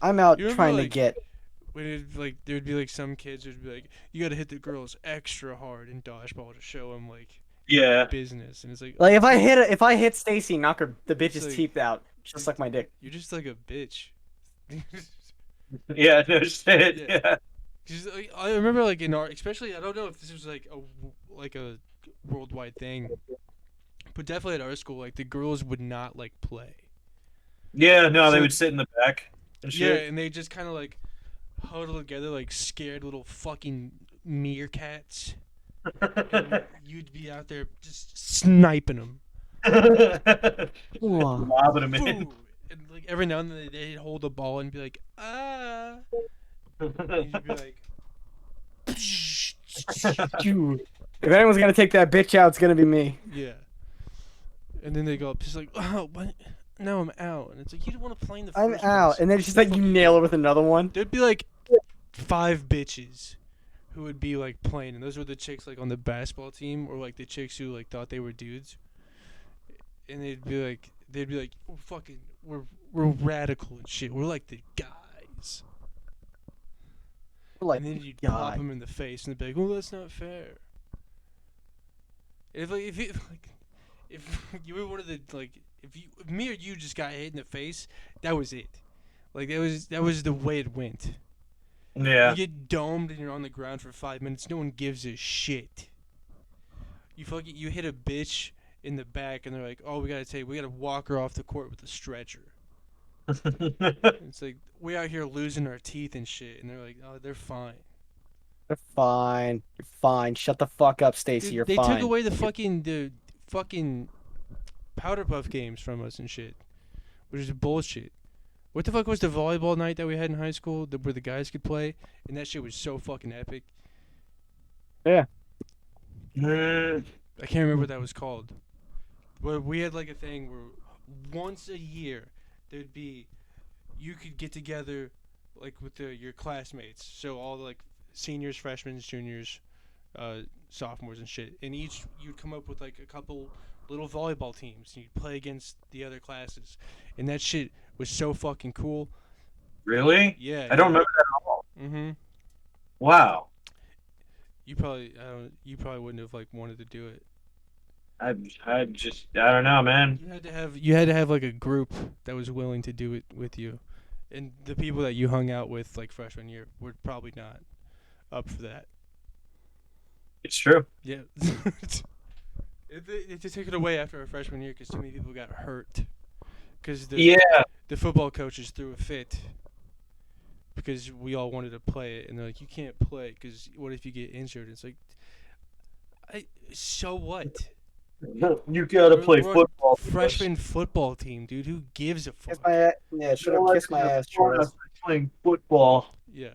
I'm out You remember, trying to like- get. When it like there'd be like some kids would be like, you gotta hit the girls extra hard in dodgeball to show them like Yeah. business, and it's like Like if I hit Stacy, knock the bitch's like- teeth out. Just like my dick. You're just like a bitch. Yeah, no shit. Yeah. Yeah. 'Cause, I remember like in our, especially I don't know if this was like a worldwide thing, but definitely at our school, like the girls would not like play. Yeah, no, they So- would sit in the back and Yeah, shit. and they just kind of like huddle together like scared little fucking meerkats. And you'd be out there just sniping them. Lobbing them in. And like every now and then they'd hold the ball and be like, ah. And you'd be like, If anyone's gonna take that bitch out, it's gonna be me. yeah. And then they go up, just like, oh, what? Now I'm out. And it's like, you didn't want to play in the I'm first out, place. and then it's just like you nail her with another one. There'd be like 5 bitches who would be like playing, and those were the chicks like on the basketball team, or like the chicks who like thought they were dudes. And they'd be like, oh, fucking, we're radical and shit. We're like the guys. Like, And then you'd God. pop them in the face, and they'd be like, "Oh, that's not fair." If you were one of the like, if me or you just got hit in the face, that was it. Like that was the way it went. Yeah. You get domed and you're on the ground for 5 minutes. No one gives a shit. You hit a bitch in the back, and they're like, "Oh, we gotta walk her off the court with a stretcher." It's like we out here losing our teeth and shit, and they're like, "Oh, they're fine." You're fine. You're fine. Shut the fuck up, Stacy. Dude, You're they fine. took away the fucking powder puff games from us and shit, which is bullshit. What the fuck was the volleyball night that we had in high school where the guys could play, and that shit was so fucking epic. Mm, I can't remember what that was called. Where we had like a thing where once a year there'd be, you could get together like with your classmates, so all the, like seniors, freshmen, juniors, sophomores and shit, and you'd come up with like a couple little volleyball teams, and you'd play against the other classes, and that shit was so fucking cool. really? Yeah. I don't remember that at all. Mhm. Wow. You probably wouldn't have like wanted to do it. I don't know, man. You had to have like a group that was willing to do it with you, and the people that you hung out with like freshman year were probably not up for that. It's true. Yeah. They took it away after our freshman year because too many people got hurt. Because Yeah. the football coaches threw a fit because we all wanted to play it, and they're like, "You can't play because what if you get injured?" It's like, so what? You gotta play We're a football. Freshman football team, dude. Who gives a Kiss fuck? my yeah, should have kissed my ass, Charles. Playing football. Yeah.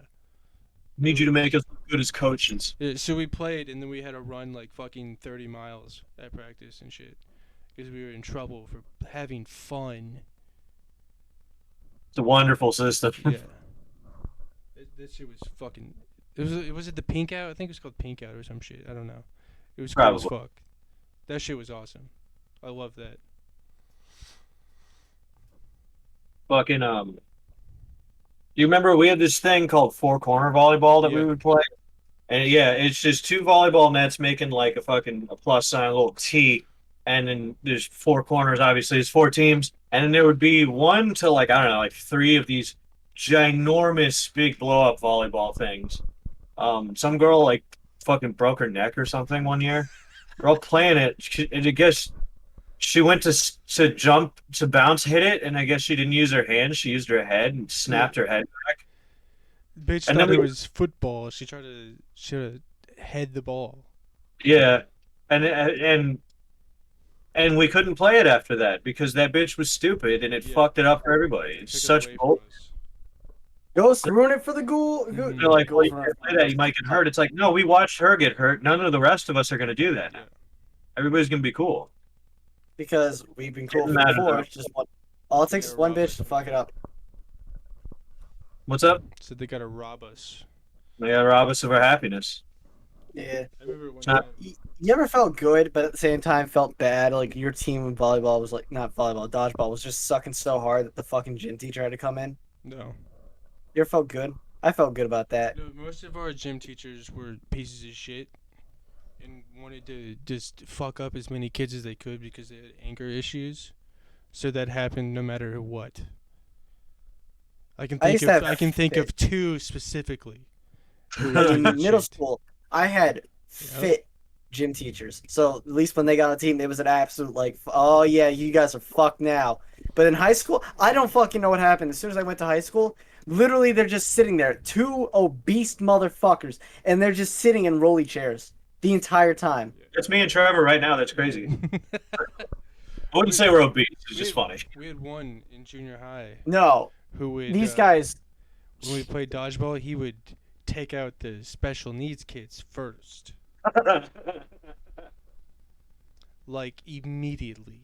Need you to make us look good as coaches. Yeah, so we played, and then we had to run like fucking 30 miles at practice and shit because we were in trouble for having fun. It's a wonderful system. Yeah. That shit was fucking. Was it the Pink Out? I think it was called Pink Out or some shit. I don't know. It was cool as Probably. fuck. That shit was awesome. I love that. Fucking you remember we had this thing called four corner volleyball that we Yeah. would play? And yeah, it's just 2 volleyball nets making like a plus sign, a little T, and then there's 4 corners, obviously, there's 4 teams, and then there would be 1 to like, I don't know, like 3 of these ginormous big blow up volleyball things. Some girl like fucking broke her neck or something one year. We're all playing it, and I guess she went to jump to bounce, hit it, and I guess she didn't use her hands. She used her head and snapped her head back. Bitch And thought then it we- was football. She tried to head the ball. Yeah, and we couldn't play it after that because that bitch was stupid and it Yeah. fucked it up for everybody. They It's took it such away bull. from us. Ghost, ruin it for the ghoul. Mhm. They're like, well, you Go for can't it. play that. You might get hurt. It's like, no, we watched her get hurt. None of the rest of us are going to do that. Yeah. Everybody's going to be cool. Because we've been cool Doesn't matter, before. though. It's just one. All it takes is They're one robbers. bitch to fuck it up. What's up? So they gotta rob us. They got to rob us of our happiness. Yeah. I remember one not- time. You ever felt good, but at the same time felt bad? Like your team in volleyball was like, not volleyball, dodgeball was just sucking so hard that the fucking gym teacher had to come in. No. You ever felt good? I felt good about that. No, most of our gym teachers were pieces of shit and wanted to just fuck up as many kids as they could because they had anger issues. so that happened no matter what. I can I think used to of have I can think fit. of two specifically. Who Like took in that middle shit. school, I had fit gym teachers. So at least when they got on a team, it was an absolute like, oh yeah, you guys are fucked now. But in high school, I don't fucking know what happened. As soon as I went to high school, literally they're just sitting there, two obese motherfuckers, and they're just sitting in rolly chairs the entire time. It's me and Trevor right now. That's crazy. I wouldn't say we're obese. It's just funny. We had one in junior high No, who would these guys. when we played dodgeball, he would take out the special needs kids first, like immediately.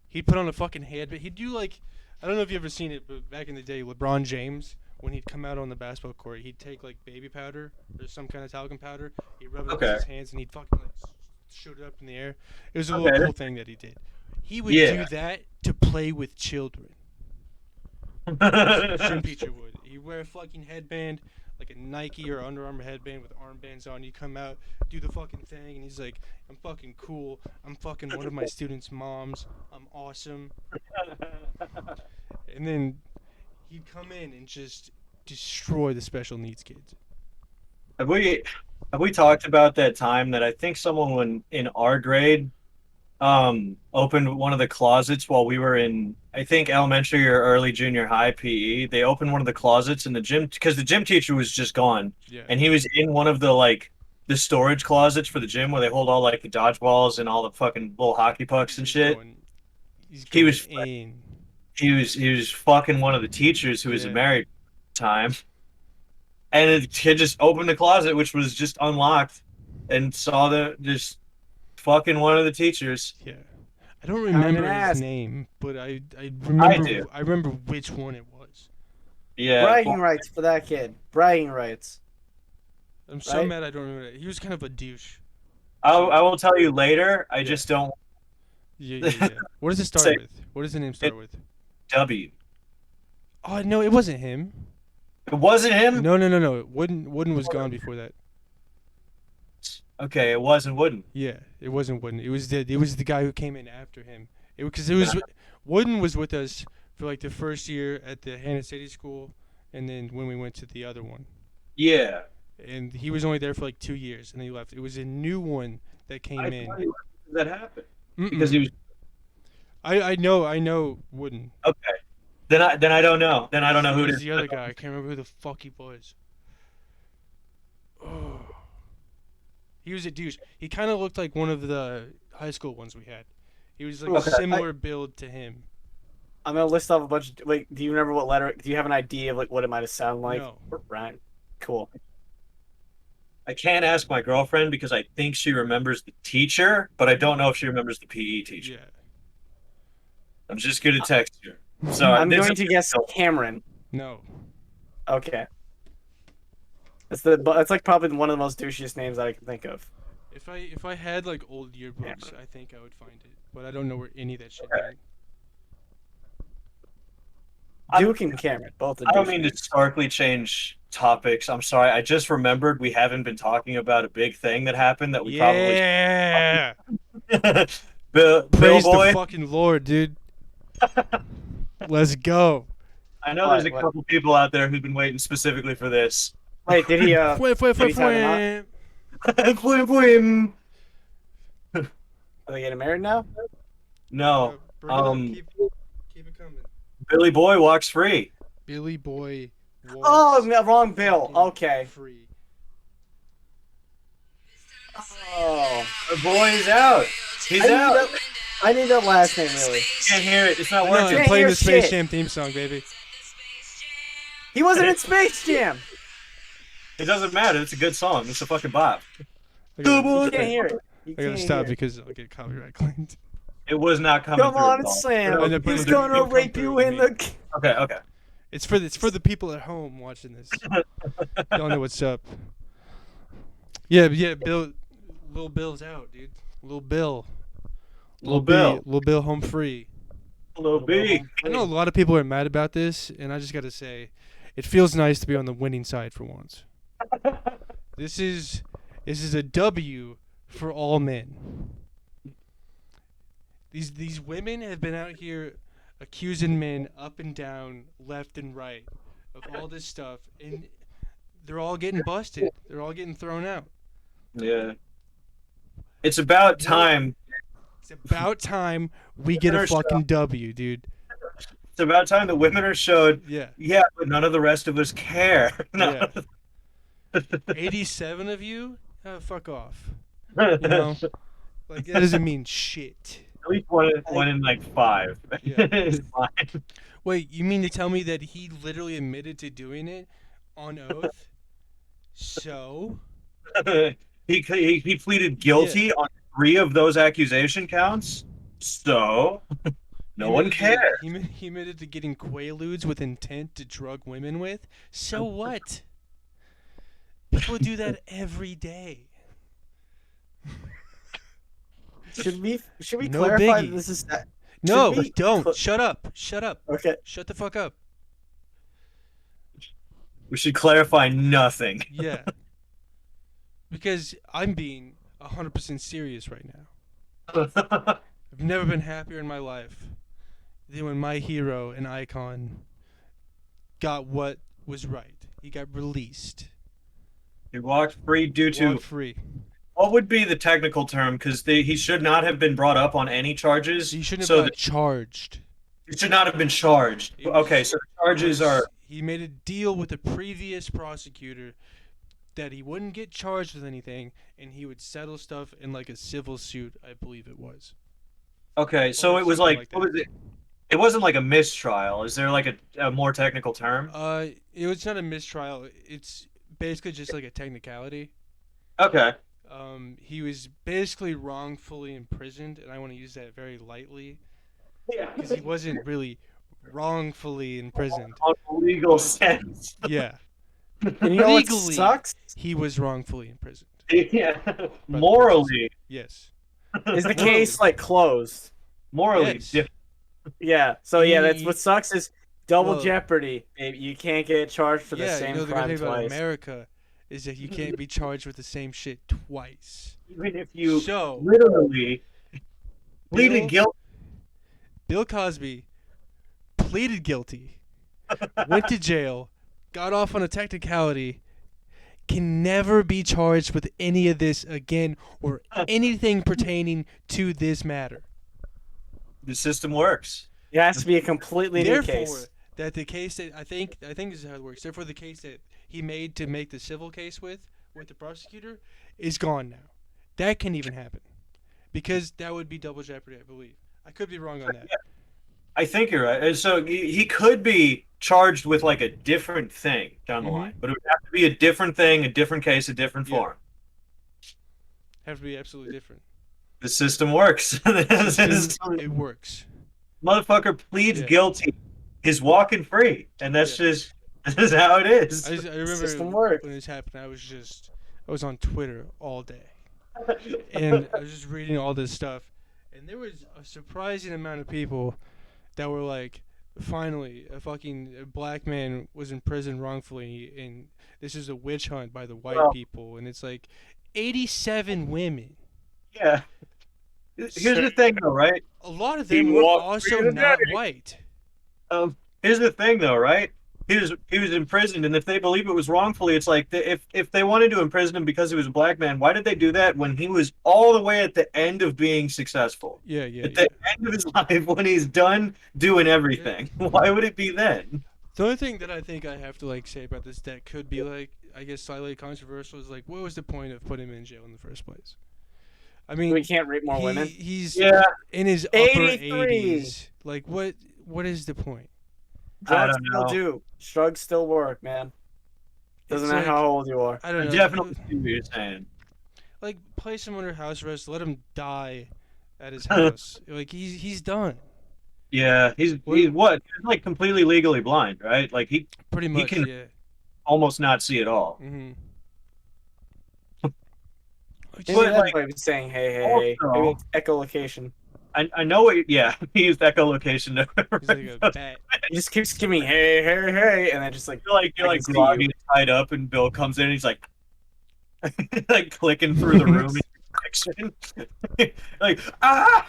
He'd put on a fucking headband. He'd do like, I don't know if you ever seen it, but back in the day, LeBron James, when he'd come out on the basketball court, he'd take like baby powder or some kind of talcum powder. He'd rub it Okay. against his hands and he'd fucking like shoot it up in the air. It was a Okay. little cool thing that he did. He would Yeah. do that to play with children. Gym teacher would. He'd wear a fucking headband, like a Nike or Under Armour headband with armbands on. He'd come out, do the fucking thing, and he's like, I'm fucking cool. I'm fucking one of my students' moms. I'm awesome. And then he'd come in and just destroy the special needs kids. Have we talked about that time that I think someone in our grade opened one of the closets while we were in, I think, elementary or early junior high PE. They opened one of the closets in the gym because the gym teacher was just gone, Yeah. and he was in one of the the storage closets for the gym where they hold all like the dodgeballs and all the fucking little hockey pucks and shit. He was- in. He was fucking one of the teachers who was Yeah. married at the time, and the kid just opened the closet, which was just unlocked, and saw just fucking one of the teachers. Yeah. I don't an remember his ass. name, but I remember do. I remember which one it was. Yeah, Bragging rights for that kid. Bragging rights. I'm so Right? mad I don't remember that. He was kind of a douche. I will tell you later. I Yeah. just don't. Yeah. What does it start Say- with? What does the name start with? W. Oh no, it wasn't him. It wasn't him. No. Wooden was gone before that. Okay, it wasn't Wooden. Yeah, it wasn't Wooden. It was the guy who came in after him. Wooden was with us for like the first year at the Hannah City School, and then when we went to the other one, Yeah. and he was only there for like 2 years, and he left. It was a new one that came I in. tell you when that happened Mm-mm. because he was I know Wooden. okay. Then I don't know. Then I don't know who it Who's is. the other guy? I can't remember who the fuck he was. Oh. He was a douche. He kind of looked like one of the high school ones we had. He was like Okay. a similar build to him. I'm gonna list off a bunch. Wait, do you remember what letter? Do you have an idea of like what it might have sounded like? No. Right. Cool. I can't ask my girlfriend because I think she remembers the teacher, but I don't know if she remembers the PE teacher. Yeah. I'm just gonna text her. So I'm this going is- to guess Cameron. No. Okay. It's like probably one of the most douchiest names that I can think of. If I had like old yearbooks, Yeah. I think I would find it, but I don't know where any of that shit Okay. went. Duke and Cameron, both. I don't mean to starkly change topics. I'm sorry. I just remembered we haven't been talking about a big thing that happened that we Yeah. probably Bill Praise Boy. the fucking Lord, dude. Let's go. I know there's a What? couple people out there who've been waiting specifically for this. Wait, did he? Fwah, fwah, Did he fwah, sign fwah. Flim, flim. Are they getting married now? No, Bring it up, um, keep it coming. Billy Boy walks free. Billy Boy. Oh, walks no, wrong Bill. fucking Okay. Free. Oh, The boy is out. He's out. I need that last name really. Can't hear it. It's not No, working. I'm Can't playing hear the Space shit. Jam theme song, baby. He wasn't in Space Jam. It doesn't matter. It's a good song. It's a fucking bop. I gotta, You can't hear it. You I gotta can't stop hear it. because I'll get copyright claimed. It was not coming Come through. on, at all. it's Sam. I know, but He's it'll gonna come rape through you with in me. the. Okay. It's for the people at home watching this. Y'all know what's up. Yeah, Bill, Lil Bill's out, dude. Lil Bill. Lil Bill. Lil Bill home free. Lil B. I know a lot of people are mad about this, and I just gotta say, it feels nice to be on the winning side for once. This is a W for all men. These women have been out here accusing men up and down, left and right, of all this stuff, and they're all getting busted. They're all getting thrown out. Yeah. It's about time. It's about time we get a fucking W, dude. It's about time the women are showed. Yeah. Yeah, but none of the rest of us care. No. Yeah. 87 of you? Fuck off. You know? Like, that doesn't mean shit. At least one in like 5 Yeah. is fine. Wait, you mean to tell me that he literally admitted to doing it on oath? So? He pleaded guilty on 3 of those accusation counts. So no one cares. He admitted to getting quaaludes with intent to drug women with. So what? People do that every day. Should we No clarify biggie. that this is that? No, we don't. Shut up. Shut up. Okay. Shut the fuck up. We should clarify nothing. Yeah. Because I'm being 100% serious right now. I've never been happier in my life than when my hero and icon got what was right. He got released. He walked free due to Walked free. what would be the technical term? Because he should not have been brought up on any charges. He shouldn't so have got charged. he should not have been charged. It was- Okay, so the charges are He made a deal with the previous prosecutor that he wouldn't get charged with anything, and he would settle stuff in like a civil suit, I believe it was. okay. So or it was something like like what was it? It wasn't like a mistrial. Is there like a more technical term? It was not a mistrial. It's basically just like a technicality. Okay. He was basically wrongfully imprisoned, and I want to use that very lightly Yeah. because he wasn't really wrongfully imprisoned. On a legal sense. Yeah, And you know what Legally. sucks? he was wrongfully imprisoned. Yeah. Morally, Yes. Is the case like closed? morally Yes. different. Yeah. So yeah, that's He- what sucks is double Well- jeopardy. Baby. You can't get charged for the Yeah, same you know the crime good thing about twice. America is that you can't be charged with the same shit twice. Even if you So literally pleaded Bill- guilty. Bill Cosby pleaded guilty, went to jail, got off on a technicality, can never be charged with any of this again or anything pertaining to this matter. The system works. It has to be a completely new Therefore, case. that the case that I think this is how it works. Therefore, the case that he made to make the civil case with the prosecutor is gone now. That can even happen because that would be double jeopardy, I believe. I could be wrong on that. I think you're right. And so he could be charged with like a different thing down the Mhm. line, but it would have to be a different thing, a different case, a different Yeah. form. Have to be absolutely different. The system works. It works. Motherfucker pleads Yeah. guilty. He's walking free, and that's just this is how it is. I remember System works. when this happened. I was on Twitter all day, and I was just reading all this stuff, and there was a surprising amount of people that were like, finally, a black man was in prison wrongfully, and this is a witch hunt by the white Well- people, and it's like 87 women. Yeah. Here's the thing, though, right? A lot of He them were walked also free not today. white. Here's the thing, though, right? He was imprisoned, and if they believe it was wrongfully, it's like if they wanted to imprison him because he was a black man, why did they do that when he was all the way at the end of being successful? Yeah, yeah, At yeah. the end of his life, when he's done doing everything, why would it be then? The only thing that I think I have to like say about this that could be like, I guess, slightly controversial is like, what was the point of putting him in jail in the first place? I mean, We can't rape more women. He's Yeah, in his upper 83. 80s. Like, what is the point? I Drugs don't still know. do. Drugs still work, man. Doesn't It's matter like- how old you are. I don't I know. definitely see what you're saying. Like, place him under house arrest. Let him die at his house. Like, he's done. Yeah, he's what? He's like completely legally blind, right? Like he Pretty much, can- yeah. almost not see at all. Mm-hmm. Maybe But, that's like, why he's saying, hey. also- Maybe it's echolocation. I know what. Yeah, he used echolocation. He's like a bat. He just keeps giving me hey, and then just like, You're I like can see groggy you. and tied up, and Bill comes in, and he's like, like clicking through the room in action, like ah.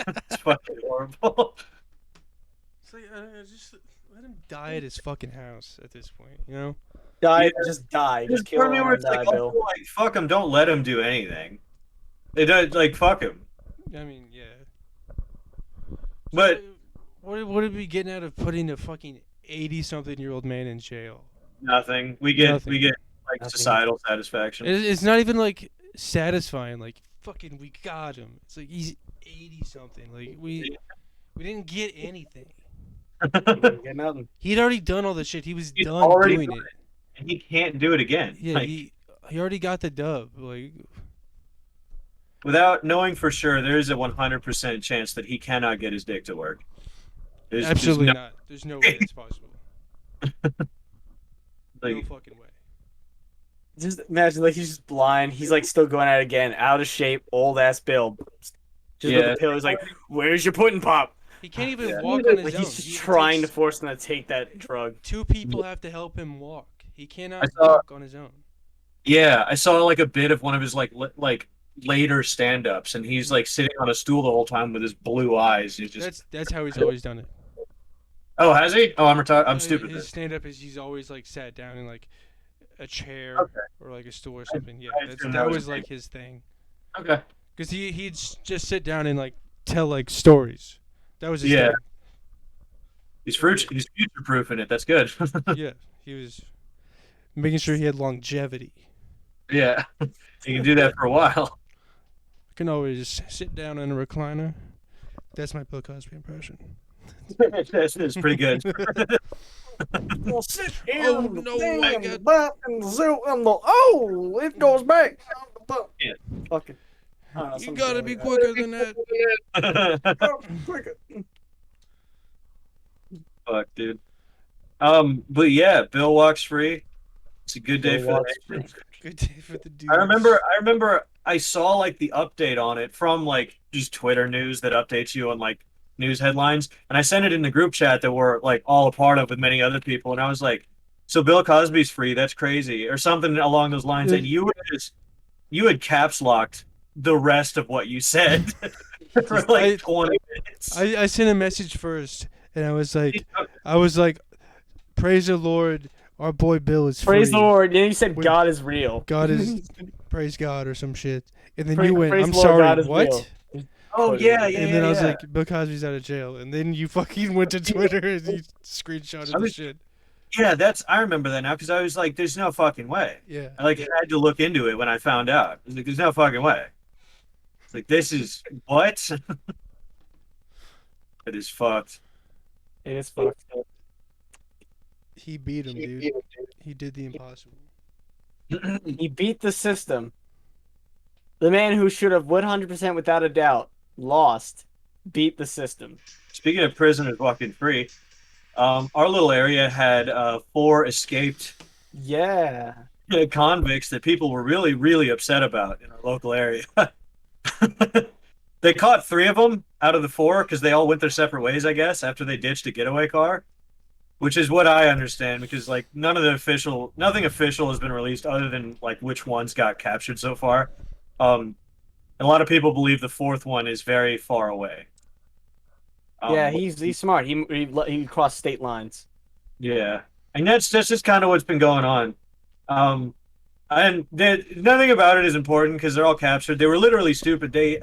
It's fucking horrible. It's like just let him die at his fucking house at this point, you know? Die, Yeah. just die, There's just kill part of me him where and it's like, die, Bill. also, like, fuck him, don't let him do anything. It does, like, fuck him. I mean, yeah. But What are we getting out of putting a fucking 80-something-year-old man in jail? nothing. We get Nothing. like Nothing. societal satisfaction. It's not even like satisfying. Like fucking, we got him. It's like he's 80-something. Like we didn't get anything. Get nothing. He'd already done all the shit. He was He's done already doing done it. And he can't do it again. Yeah, Like, he already got the dub. Like without knowing for sure, there is a 100% chance that he cannot get his dick to work. There's absolutely no, not. There's no way that's possible. No like, fucking way. Just imagine, like, he's just blind. He's, like, still going at it again. Out of shape, old-ass Bill. Just with Yeah. the pill. He's like, where's your pudding pop? He can't even Yeah. walk on his Like, own. he's just He trying to takes- force him to take that drug. Two people have to help him walk. He cannot I saw- walk on his own. yeah, I saw like a bit of one of his like later stand-ups, and he's like sitting on a stool the whole time with his blue eyes. He's just That's how he's always done it. oh, has he? Oh, I'm stupid. His stand up is he's always like sat down in like a chair Okay. or like a stool or something. Yeah, I assumed that that was was like his thing. Okay. Because he'd just sit down and like tell like stories. That was his Yeah. He's future-proofing it. That's good. thing. Yeah, he was making sure he had longevity. Yeah, you can do that for a while. I can always sit down in a recliner. That's my Bill Cosby impression. That's pretty good. Well, sit Oh, in the no, thing I and got- the butt and the zoo and the oh, it goes back. Yeah. Fucking. I don't know, You something gotta like be that. quicker than that. Oh, quicker. Fuck, dude. But yeah, Bill walks free. It's a good day Bill for walks that. Good day for the dude. I remember I saw like the update on it from like just Twitter news that updates you on like news headlines, and I sent it in the group chat that we're like all a part of with many other people, and I was like, so Bill Cosby's free, that's crazy, or something along those lines, and you had caps locked the rest of what you said for like 20 minutes. I sent a message first, and I was like, praise the Lord, our boy Bill is free. Praise the Lord. And you said Wait. God is real. God is praise God or some shit. And then Praise- you went, praise I'm the Lord, sorry, God is what? real. Oh yeah, yeah, And then yeah, I was yeah. like, Bill Cosby's out of jail. And then you fucking went to Twitter and you screenshotted I the was- shit. Yeah, I remember that now because I was like, there's no fucking way. Yeah. I like had to look into it when I found out. I was like, there's no fucking way. It's like this is what? It is fucked. It is fucked up. He beat him, dude. He did the impossible. He beat the system. The man who should have 100% without a doubt lost beat the system. Speaking of prisoners walking free, our little area had 4 escaped Yeah. convicts that people were really, really upset about in our local area. They caught 3 of them out of the 4 because they all went their separate ways, I guess, after they ditched a getaway car, which is what I understand because like nothing official has been released other than like which ones got captured so far. A lot of people believe the 4th one is very far away. Yeah, he's smart. He crossed state lines. Yeah, and that's just kind of what's been going on. And nothing about it is important because they're all captured. They were literally stupid. They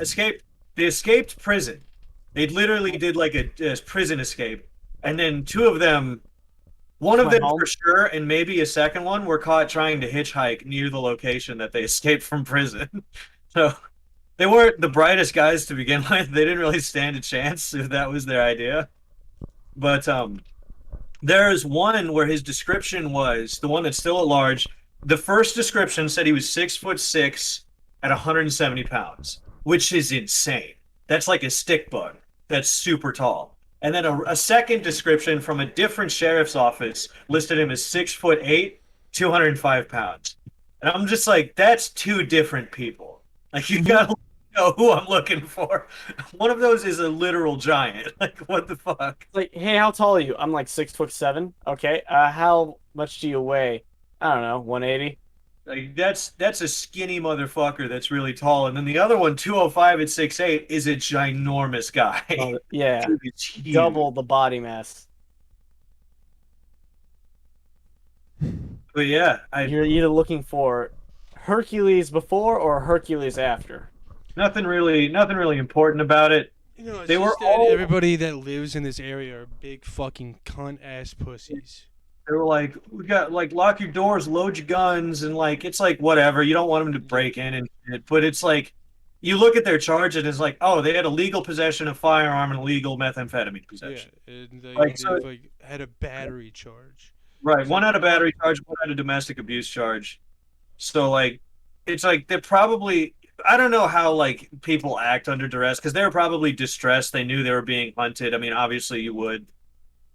escaped prison. They literally did like a prison escape, and then 2 of them, one of My them home. for sure, and maybe a second one, were caught trying to hitchhike near the location that they escaped from prison. So they weren't the brightest guys to begin with. They didn't really stand a chance if that was their idea. But there's one where his description was the one that's still at large. The first description said he was 6'6" at 170 pounds, which is insane. That's like a stick bug. That's super tall. And then a second description from a different sheriff's office listed him as 6'8", 205 pounds. And I'm just like, that's 2 different people. Like, you gotta know who I'm looking for. One of those is a literal giant. Like, what the fuck? It's like, hey, how tall are you? I'm like 6'7". Okay. How much do you weigh? I don't know, 180. Like that's a skinny motherfucker that's really tall, and then the other one, 205 at 6'8", is a ginormous guy. Yeah, Dude, it's huge. double the body mass. But yeah, You're either looking for Hercules before or Hercules after. nothing really important about it. You know, it's They were just that all- everybody that lives in this area are big fucking cunt ass pussies. They were like, we got like lock your doors, load your guns, and like it's like whatever. You don't want them to break in and shit, but it's like you look at their charge and it's like, oh, they had illegal possession of firearm and illegal methamphetamine Yeah, possession. and Like, so- they've like had a battery charge. Right. One had a battery charge, one had a domestic abuse charge. So like it's like they're probably I don't know how like people act under duress because they were probably distressed. They knew they were being hunted. I mean, obviously you would.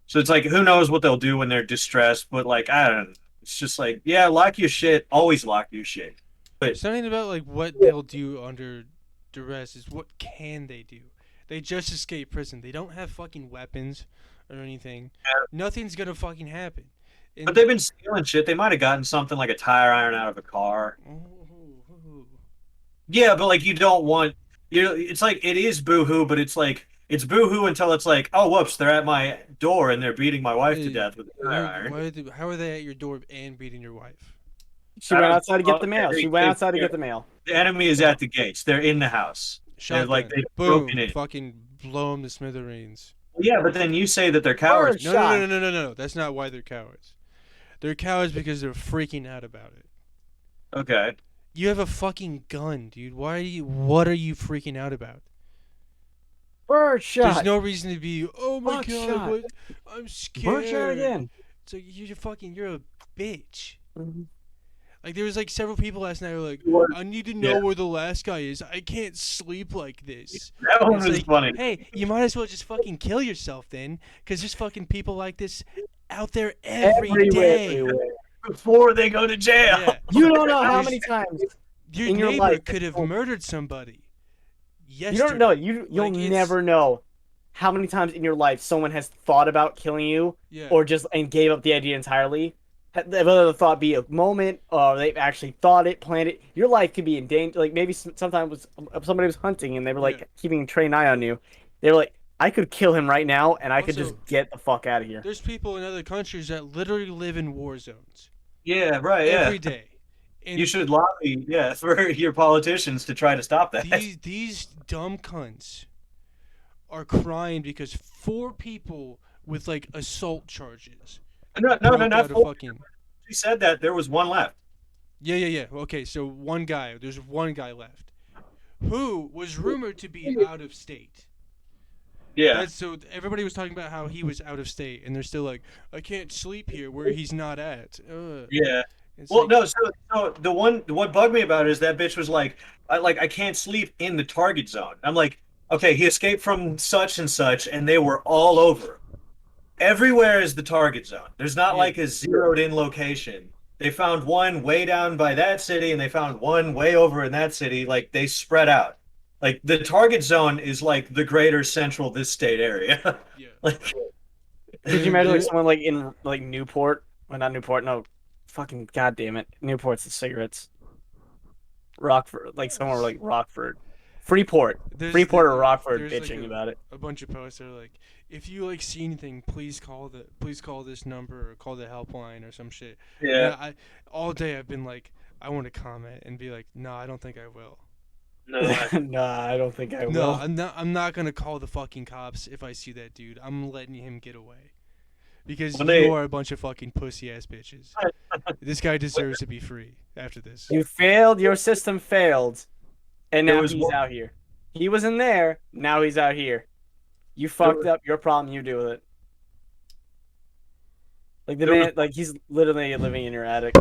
So it's like who knows what they'll do when they're distressed, but like I don't know. It's just like, yeah, lock your shit. Always lock your shit. Something about like what they'll do under duress is what can they do? They just escaped prison. They don't have fucking weapons or anything. Nothing's gonna fucking happen. And But they've been stealing shit. They might have gotten something like a tire iron out of a car. Ooh. Yeah, but like you don't want it's like it is boohoo, but it's like it's boohoo until it's like, oh whoops, they're at my door and they're beating my wife to Hey, death with a tire iron. How are they at your door and beating your wife? She went outside to get the mail. She went outside to get the mail. The enemy is at the gates. They're in the house. Shotgun. like, they boom, broken in. fucking blow them to smithereens. Yeah, but then you say that they're cowards. No, no, no, no, no, no. That's not why they're cowards. They're cowards because they're freaking out about it. Okay. You have a fucking gun, dude. What are you freaking out about? Bird shot. There's no reason to be, oh my Buck god, shot. what? I'm scared. Bird shot again. It's like you're a bitch. Mhm. Like there was like several people last night who were like, What? I need to know Yeah. where the last guy is. I can't sleep like this. That one It's was like, funny. Hey, you might as well just fucking kill yourself then, because there's fucking people like this out there every day. Everywhere. Before they go to jail. Yeah. You don't know how many times. Your In your neighbor life, could have it's- murdered somebody. You don't know. You'll Like, it's- never know how many times in your life someone has thought about killing you Yeah. or just and gave up the idea entirely. Whether the thought be a moment or they've actually thought it, planned it. Your life could be in danger. Like maybe sometimes somebody was hunting and they were like Yeah. keeping a trained eye on you. They were like, I could kill him right now and I could Also- just get the fuck out of here. There's people in other countries that literally live in war zones Yeah, right, yeah. every day. And You should lobby, yeah, for your politicians to try to stop that. these dumb cunts are crying because 4 people with like assault charges. No, broke not out of full. fucking. She said that there was one left. Yeah. Okay, so there's one guy left, who was rumored to be out of state. Yeah. So everybody was talking about how he was out of state, and they're still like, I can't sleep here where he's not at. Yeah. It's Well, like, no. So what bugged me about it is that bitch was like, I can't sleep in the target zone. I'm like, okay, he escaped from such and such, and they were all over. Everywhere is the target zone. There's not Yeah. like a zeroed in location. They found one way down by that city, and they found one way over in that city. Like they spread out. Like the target zone is like the greater central this state area. Yeah. like Could you imagine like someone like in like Newport? Well, not Newport. No, fucking goddamn it, Newport's the cigarettes. Rockford, like somewhere like Rockford, Freeport, There's- Freeport or Rockford, there's, like, bitching a- about it. A bunch of posts are like, if you like see anything, please call this number or call the helpline or some shit. yeah. And all day I've been like, I want to comment and be like, no, I don't think I will. No. Nah, I don't think I will. No, I'm not gonna call the fucking cops if I see that dude. I'm letting him get away. Because When they- you are a bunch of fucking pussy ass bitches. This guy deserves to be free after this. You failed. Your system failed, and There now was he's one- out here. He was in there. Now he's out here. You fucked up. Your problem. You deal with it. Like the There man, was- like he's literally living in your attic.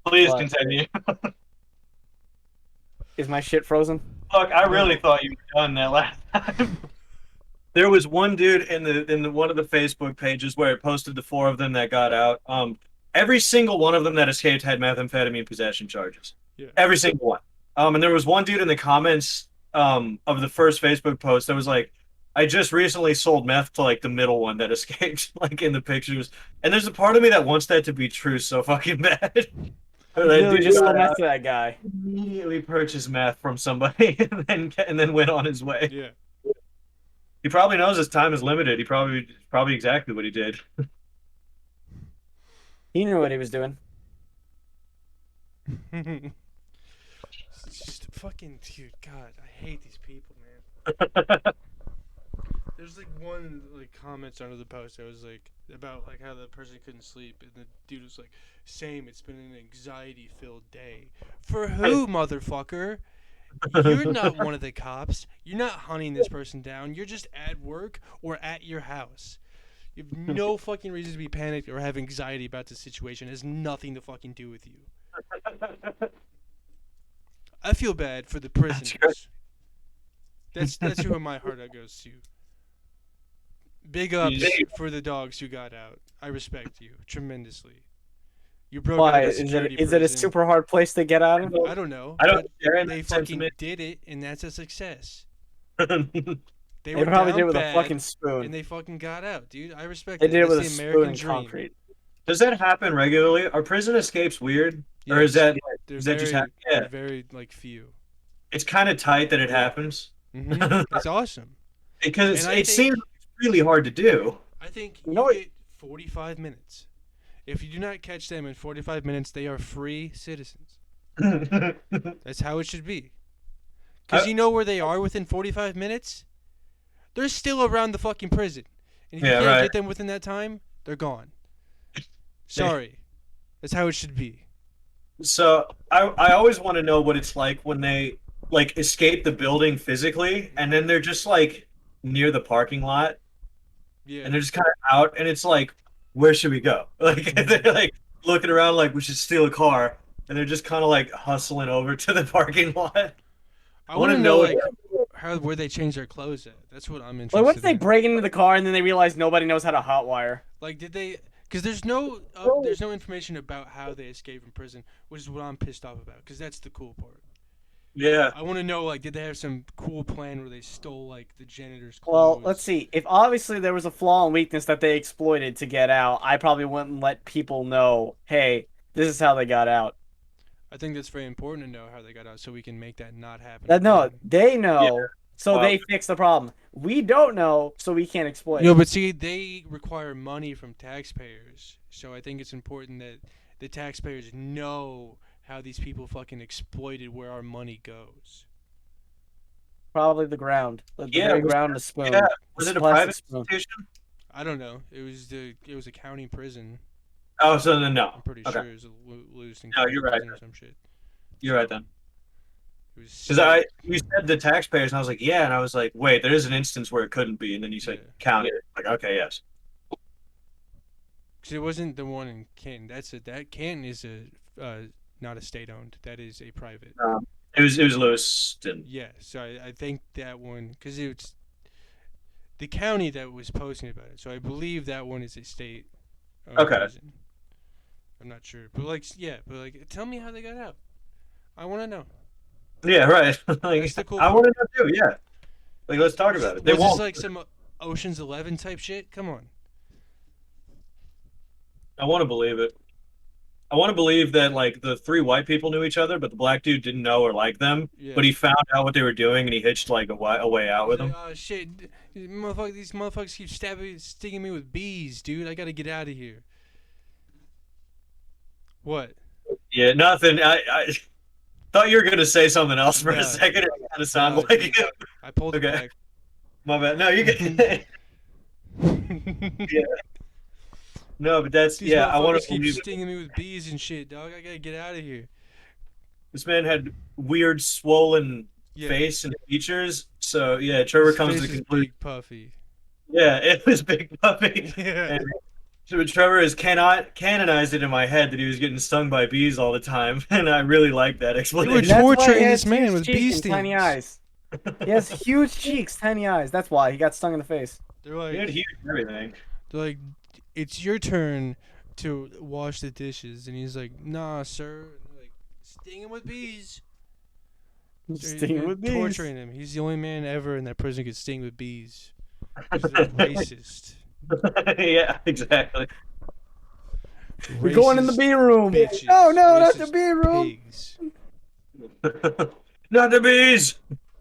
Please What? continue. Is my shit frozen? Fuck, I really thought you were done that last time. There was one dude in the one of the Facebook pages where it posted the 4 of them that got out. Every single one of them that escaped had methamphetamine possession charges. Yeah. Every single one. And there was one dude in the comments of the first Facebook post that was like, I just recently sold meth to like the middle one that escaped, like in the pictures. And there's a part of me that wants that to be true so fucking bad. But that Literally dude just got sold meth out, to that guy. immediately purchased meth from somebody and then went on his way. Yeah. He probably knows his time is limited. He probably exactly what he did. He knew what he was doing. Just fucking dude, God, I hate these people, man. There's like one like comments under the post that was like about like how the person couldn't sleep, and the dude was like, "Same, it's been an anxiety-filled day." For who, motherfucker? You're not one of the cops. You're not hunting this person down. You're just at work or at your house. You have no fucking reason to be panicked or have anxiety about the situation. It has nothing to fucking do with you. I feel bad for the prisoners. That's who my heart goes to. Big ups for the dogs who got out. I respect you tremendously. You broke out Why? of a Is security it a prison. super hard place to get out of? I don't know. I don't but share in they that fucking sentiment. did it, and that's a success. They They were probably down did it with bad, a fucking spoon. and they fucking got out, dude. I respect They it. did it That's with a the spoon American and dream. concrete. Does that happen regularly? Are prison escapes weird? Or Yes. is that They're is that just very, happen? Yeah. they're very like few. It's kind of tight that it happens It's awesome. because And I it think- seems really hard to do. I think You you know what- get 45 minutes. If you do not catch them in 45 minutes, they are free citizens. That's how it should be. Because I- you know where they are within 45 minutes? They're still around the fucking prison. And if Yeah, you can't right. get them within that time, they're gone. Sorry. That's how it should be. So I always want to know what it's like when they like escape the building physically and then they're just like near the parking lot Yeah. and they're just kind of out and it's like, where should we go? Like they're like looking around like we should steal a car and they're just kind of like hustling over to the parking lot. I wanna want to know, know like, where they change their clothes at. That's what I'm interested Like, what if they in. break into the car and then they realize nobody knows how to hotwire? Like, did they? Because there's no information about how they escaped from prison, which is what I'm pissed off about. Because that's the cool part. Yeah. I want to know, like, did they have some cool plan where they stole like the janitor's clothes? Well, let's see. If obviously there was a flaw and weakness that they exploited to get out, I probably wouldn't let people know, hey, this is how they got out. I think that's very important to know how they got out, so we can make that not happen. No, again. they know, Yeah. so Well- they fix the problem. We don't know, so we can't exploit No, it. but see, they require money from taxpayers, so I think it's important that the taxpayers know how these people fucking exploited where our money goes. Probably the ground. The Yeah, very was- ground of the spoon. Yeah. Was It's it a plastic private spoon. institution? I don't know. It was a county prison. Oh, so then I'm no. pretty Okay. sure it was a Lewiston No, County you're right. prison or some shit. You're right then. It was Because you said the taxpayers, and I was like, yeah, and I was like, wait, there is an instance where it couldn't be, and then you said Yeah. county. Like, okay, yes. Because it wasn't the one in Canton. That Canton is not a state owned. That is a private. It was Lewiston. Yeah, so I think that one, because it's the county that was posting about it. So I believe that one is a state. Okay. Prison. I'm not sure, but tell me how they got out. I want to know. Yeah, right. Like, That's the cool I part. want to know too. Yeah. Like, let's talk about it. They Was won't. this like some Ocean's 11 type shit? Come on. I want to believe it. I want to believe that like the three white people knew each other, but the black dude didn't know or like them. Yeah. But he found out what they were doing, and he hitched like a way out with Like, them. oh shit! These motherfuckers keep stinging me with bees, dude. I gotta get out of here. What? Yeah, nothing. I thought you were gonna say something else for No. a second. It kind of sounded No, like dude. it. I pulled Okay. it My bad. No, you get. back. No, but that's These yeah. I want motherfuckers to keep believe it. stinging me with bees and shit, dog. I gotta get out of here. This man had weird, swollen Yeah. face and features. So yeah, Trevor His comes to face the is conclusion. big puffy. Yeah, it was Big Puppy. Yeah. So Trevor has canonized it in my head that he was getting stung by bees all the time, and I really like that were explanation. That's why torturing he this has man huge with cheeks bee and tiny stings. eyes. He has huge cheeks, tiny eyes. That's why he got stung in the face. They're He had like, huge everything. it's your turn to wash the dishes, and he's like, nah, sir. And they're like, stinging with bees. So Stinging you're with bees. torturing him. He's the only man ever in that prison who could sting with bees. They're racist. Yeah, exactly. We're going in the Racist B room. bitches. No, not the Racist B room. pigs. Not the bees.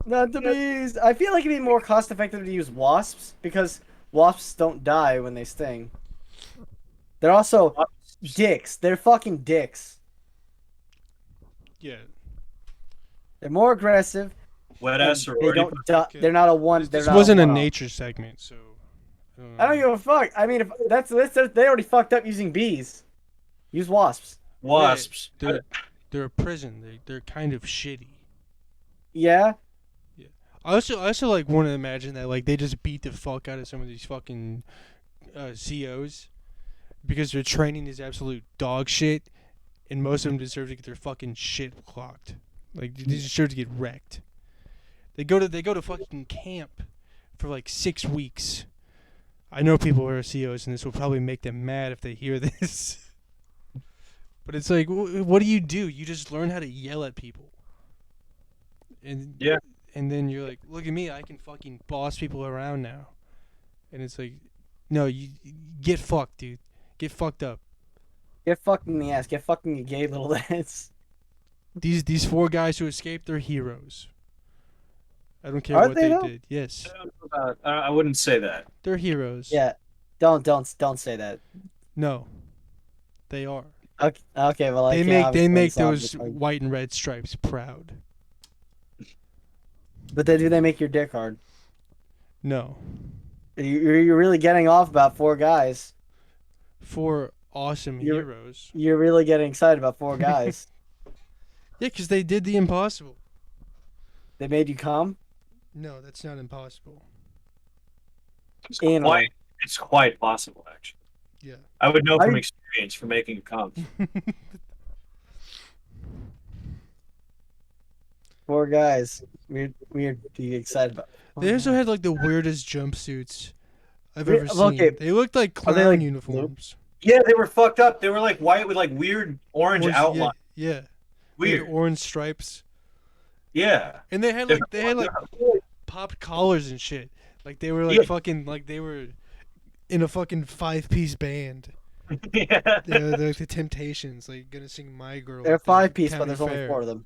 Not the bees. I feel like it'd be more cost effective to use wasps because wasps don't die when they sting. They're also dicks. They're fucking dicks. Yeah. They're more aggressive. Wet and ass They sorority. don't. They're not a one. This They're wasn't not a one-off. nature segment, so. I don't give a fuck. I mean, if that's they already fucked up using bees. Use wasps. Wasps. They're a prison. They're kind of shitty. Yeah. I also like want to imagine that like they just beat the fuck out of some of these fucking COs because their training is absolute dog shit, and most of them deserve to get their fucking shit clocked. Like they deserve to get wrecked. They go to fucking camp for like 6 weeks. I know people who are COs, and this will probably make them mad if they hear this. But it's like, what do? You just learn how to yell at people. And Yeah. And then you're like, look at me, I can fucking boss people around now. And it's like, no, you get fucked, dude. Get fucked up. Get fucked in the ass. Get fucking you gay little ass. These 4 guys who escaped, they're heroes. I don't care Are what they, they though? did. Yes, I wouldn't say that. they're heroes. Yeah. Don't say that. No, they are. Okay. Well, I They can't make obviously those obviously. white and red stripes proud. But then do they make your dick hard? No, You're really getting off about 4 guys. 4 awesome You're- heroes. You're really getting excited about 4 guys. Yeah, because they did the impossible. They made you come. No, that's not impossible. It's quite possible, actually. Yeah. I would know I- from experience from making a comp. 4 guys. We're excited about. They also had like the weirdest jumpsuits I've Re- ever seen. okay. They looked like Are they, clown like, blue? uniforms. Yeah, they were fucked up. They were like white with like weird orange Orange- outline. Yeah. They had Weird. orange stripes. Yeah. And they had like popped collars and shit. Like they were like Yeah. fucking like they were in a fucking 5-piece band. Yeah. They're like the Temptations, like gonna sing My Girl. They're at the 5-piece, but county there's only fair. 4 of them.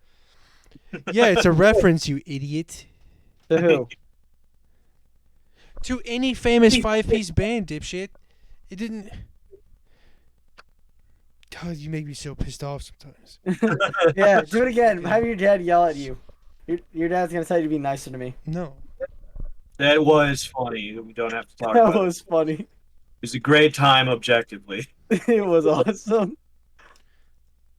Yeah, it's a reference, you idiot. To who? To any famous 5-piece band, dipshit. It didn't. God, you make me so pissed off sometimes. Yeah, do it again. Have your dad yell at you. Your dad's gonna tell you to be nicer to me. No. That was funny. We don't have to talk That about it. was funny. It was a great time objectively. It was awesome.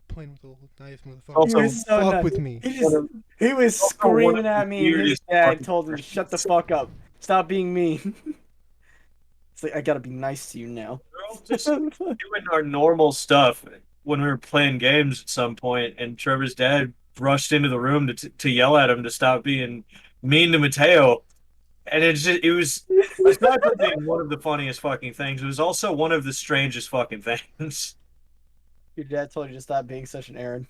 Playing with a little knife, motherfucker. Also- He was so Fuck nice. with me. He was Also one of screaming the at me, and his weirdest dad fucking told him to shut the fuck up. Stop being mean. It's like I gotta be nice to you now. We're all just doing our normal stuff when we were playing games at some point, and Trevor's dad rushed into the room to yell at him to stop being mean to Mateo. And it was aside from being one of the funniest fucking things, it was also one of the strangest fucking things. Your dad told you to stop being such an Aaron.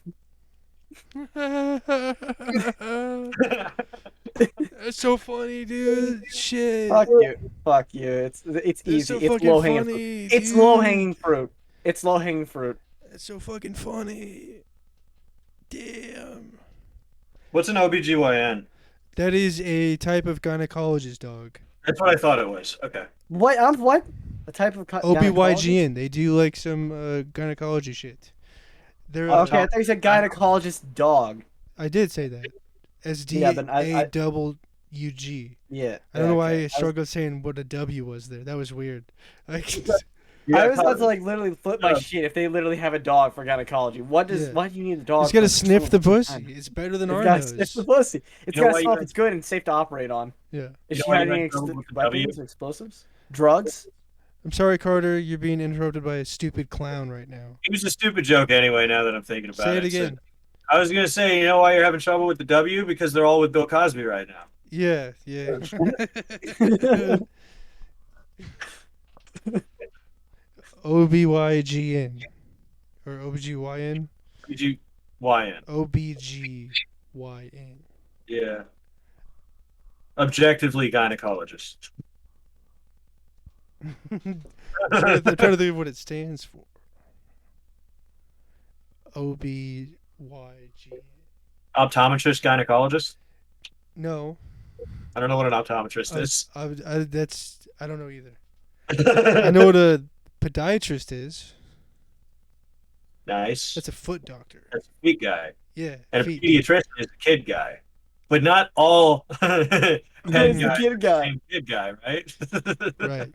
That's so funny, dude. Shit. Fuck you. Fuck you. It's That's easy. so It's fucking low hanging fruit. funny. It's dude. low hanging fruit. It's low hanging fruit. That's so fucking funny. Damn. What's an OBGYN? That is a type of gynecologist dog. That's what I thought it was. Okay. What? What? A type of gynecologist? OBYGN. They do like some gynecology shit. They're Okay, I thought you said gynecologist dog. I did say that. SD Yeah, but A double UG. Yeah. I don't know why okay. I struggled saying what a W was there. That was weird. Like, I was about to like literally flip my shit if they literally have a dog for gynecology. Why do you need a dog? it's gotta for sniff the someone? pussy. It's better than It's our gotta nose. sniff the pussy. It's You know gotta why smell you if it's good and safe to operate on. Yeah. Is You she know why had you any had trouble with the W? weapons or explosives? Drugs? I'm sorry, Carter. You're being interrupted by a stupid clown right now. It was a stupid joke anyway, now that I'm thinking about Say it. it again. I was going to say, you know why you're having trouble with the W? Because they're all with Bill Cosby right now. Yeah, yeah. OBYGN. Or OBGYN? OBGYN. OBGYN. Yeah. Objectively gynecologist. I'm trying to think of what it stands for. OBYG. Optometrist, gynecologist. No, I don't know what an optometrist is. I don't know either. I know what a podiatrist is. Nice. That's a foot doctor. That's a feet guy. Yeah, And feet. a pediatrician is a kid guy. But not all head He's the guys kid are the guy. same kid guy, right? Right.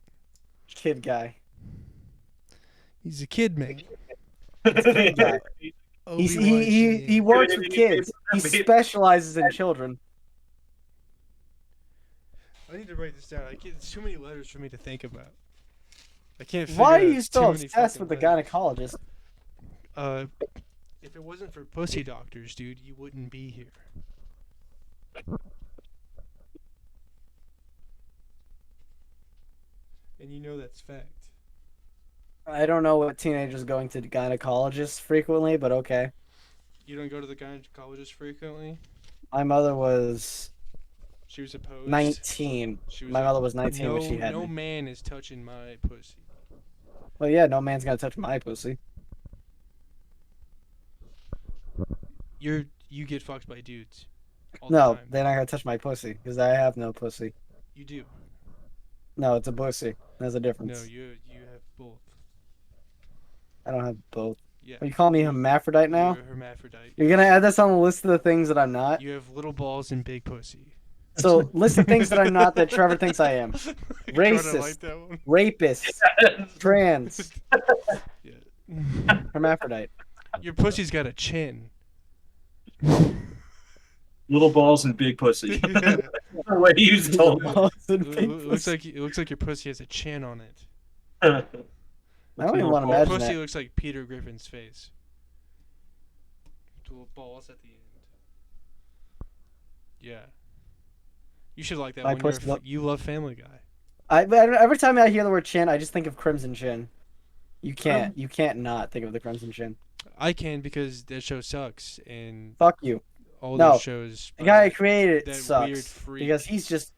Kid guy. He's a kid man. Kid guy. He works with kids. He specializes in children. I need to write this down. It's too many letters for me to think about. I can't. Figure Why are out you so too many obsessed fucking with the letters. gynecologist? If it wasn't for pussy doctors, dude, you wouldn't be here. And you know that's fact. I don't know what teenagers going to gynecologists frequently, but okay. You don't go to the gynecologist frequently? My mother was She was opposed. 19. She was My like, mother was 19 no, when she had no me. man is touching my pussy. Well, yeah, no man's gonna touch my pussy. You get fucked by dudes. All the No, time. they're not gonna touch my pussy because I have no pussy. You do. No, it's a pussy. There's a difference. No, you have both. I don't have both. Yeah. Are you calling me hermaphrodite now? You're a hermaphrodite. You're gonna add this on the list of the things that I'm not. You have little balls and big pussy. So list of things that I'm not that Trevor thinks I am: God, I Racist. like that one. rapist, trans, Yeah. hermaphrodite. Your pussy's got a chin. Little balls and big pussy. Yeah. The way you told me. It looks like your pussy has a chin on it. I don't even want to Your imagine pussy that. looks like Peter Griffin's face. Little balls at the end. Yeah. You should like that My one. pussy look- You love Family Guy. Every time I hear the word chin, I just think of Crimson Chin. You can't not think of the Crimson Chin. I can because that show sucks and Fuck you. all No. those shows. The guy who created it that sucks weird freak. because he's just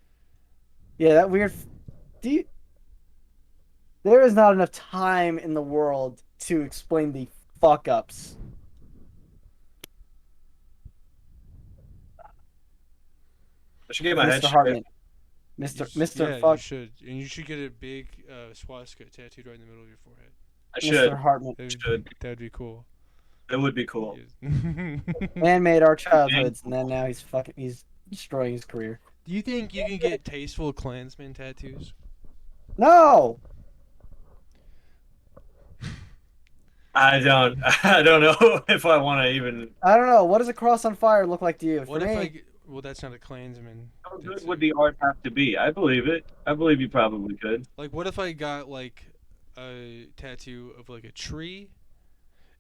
that weird. There is not enough time in the world to explain the fuck ups. I should get my head Mr. shaved. Hartman. You Mr. yeah, Fuck. you should, and you should get a big swastika tattooed right in the middle of your forehead. I should. Mr. Hartman. That would be cool. It would be cool. Man made our childhoods, and then now he's destroying his career. Do you think you can get tasteful Klansman tattoos? No. I don't know if I want to even. I don't know. What does a cross on fire look like to you? What For if me, I? Well, that's not a Klansman. How That's good would the art have to be? I believe it. I believe you probably could. Like, what if I got like a tattoo of like a tree,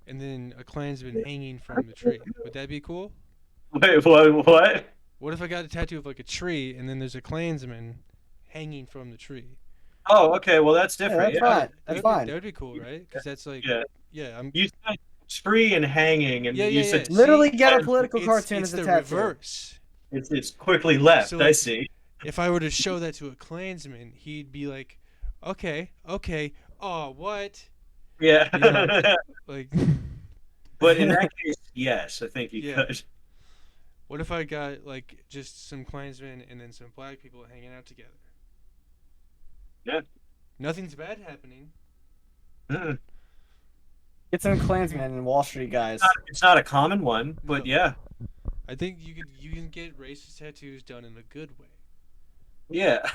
and then a Klansman hanging from the tree? Would that be cool? Wait, what? What if I got a tattoo of like a tree, and then there's a Klansman hanging from the tree? Oh, okay. Well, that's yeah, different. that's Yeah. fine. That's fine. That would be cool, right? Because that's like, Yeah. I'm. You said spree and hanging, and Yeah, you yeah, said yeah. Literally See, get a it's- political it's, cartoon it's as a the tattoo. reverse. it's quickly left. So, I like- see. If I were to show that to a Klansman, he'd be like, okay, oh, what? Yeah. Yeah. Like, But in that case, yes, I think you Yeah. could. what if I got like just some Klansmen and then some black people hanging out together? Yeah. Nothing's bad happening. Mm. Get some Klansmen and Wall Street guys. It's not a common one, but No. yeah. I think you can get racist tattoos done in a good way. Yeah.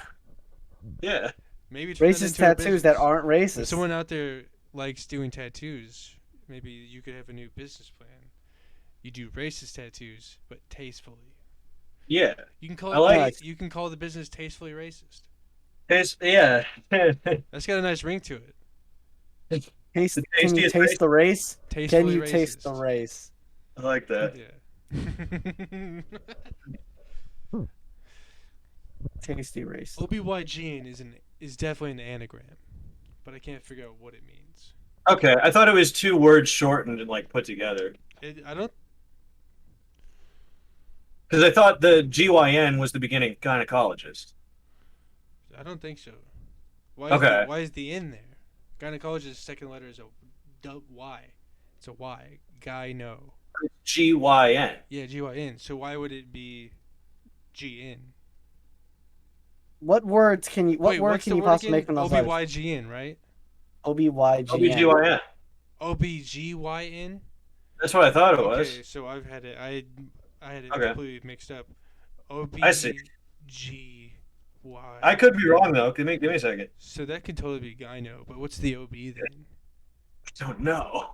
Yeah. Maybe turn that Racist into a tattoos that business. aren't If racist. someone out there likes doing tattoos, maybe you could have a new business plan. You do racist tattoos, but tastefully. Yeah. You can call I like- you can call the business tastefully racist. Yeah. That's got a nice ring to it. Taste, The can you tastiest taste the race? Tastefully Can you racist. taste the race? I like that. Yeah. Tasty race. OBYGN is definitely an anagram, but I can't figure out what it means. Okay, I thought it was two words shortened and like put together. I don't. Because I thought the GYN was the beginning gynecologist. I don't think so. Okay. Why is the N there? Gynecologist second letter is a Y. It's a Y. Gyno. GYN. Yeah, GYN. So why would it be GN? What words can you? What Wait, word what's can the you word possibly again? make from those letters? OBYGN, right? OBYGN. OBGYN. OBGYN? That's what I thought it Okay, was. so I had it Okay. completely mixed up. I see. OBGY. I could be wrong though. Give me a second. So that could totally be gyno, but what's the OB then? I don't know.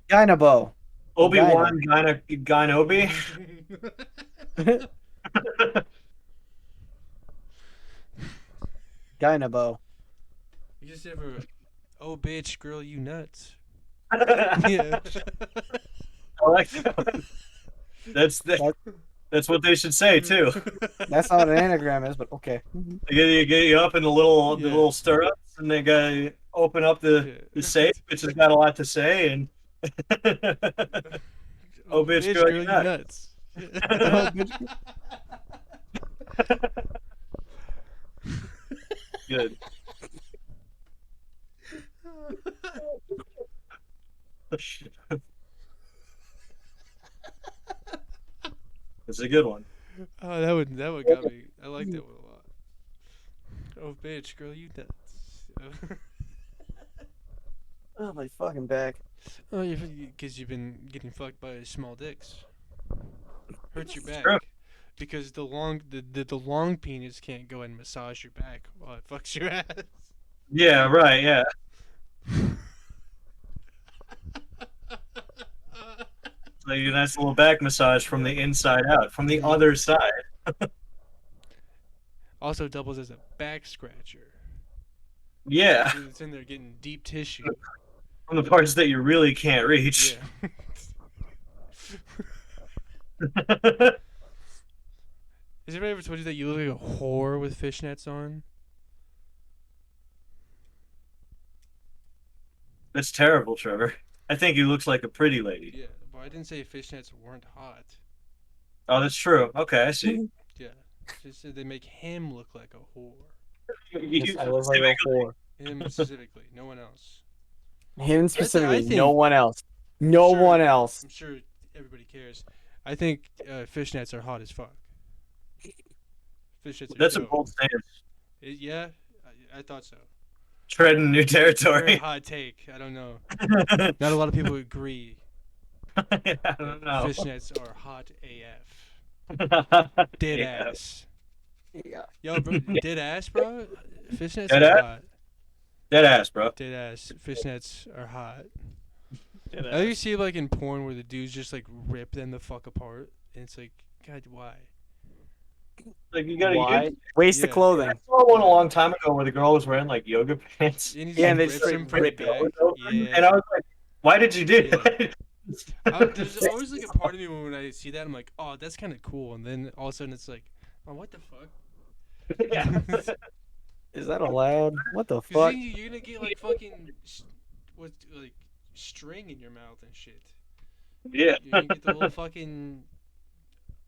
Gynobo. Obi-Wan Gynobi. Gynobo. You just ever, oh bitch, girl, you nuts. I Yeah. like that one. That's what they should say too. That's not what an anagram is, but okay. They get you up in the little Yeah. stirrups, and they got open up the safe, which has got a lot to say. And oh, bitch, girl, you nuts. good. It's a good one. Oh, that would got me. I like that one a lot. Oh bitch, girl, you nuts. Oh my fucking back. Oh, because you've been getting fucked by small dicks. Hurts your back. true. Because the long penis can't go and massage your back while it fucks your ass. Yeah, right. Yeah. Like a nice little back massage from the inside out, from the other side. Also doubles as a back scratcher. Yeah, It's in there getting deep tissue. from the parts that you really can't reach. Yeah. Has anybody ever told you that you look like a whore with fishnets on? That's terrible, Trevor. I think he looks like a pretty lady. Yeah, but I didn't say fishnets weren't hot. Oh, that's true. Okay, I see. Yeah, just said they make him look like a whore. I look like a whore. Him specifically, no one else. Him specifically, think- no one else. No Sure. one else. I'm sure everybody cares. I think fishnets are hot as fuck. Fishnets are That's a dope. bold stance. Yeah, I thought so. Treading new Very territory. hot take. I don't know. Not a lot of people agree. I don't know. Fishnets are hot AF. Dead Yeah. ass. Yeah. Yo, bro, dead ass, bro. Fishnets Dead are ass? hot. Dead ass, bro. Dead ass. Fishnets are hot. Dead I think you see like in porn where the dudes just like rip them the fuck apart, and it's like, God, why? Like you gotta Why? use. Waste of Yeah. clothing. I saw one a long time ago where the girl was wearing like yoga pants. And he Yeah, and they rips straight them from the rip it. back. Yeah. And I was like, why did you do Yeah. that? There's always like a part of me when I see that I'm like, oh, that's kind of cool, and then all of a sudden it's like, oh, what the fuck? Yeah. Is that allowed? What the 'Cause fuck? then you're gonna get like fucking like string in your mouth and shit. Yeah. You're gonna get the little fucking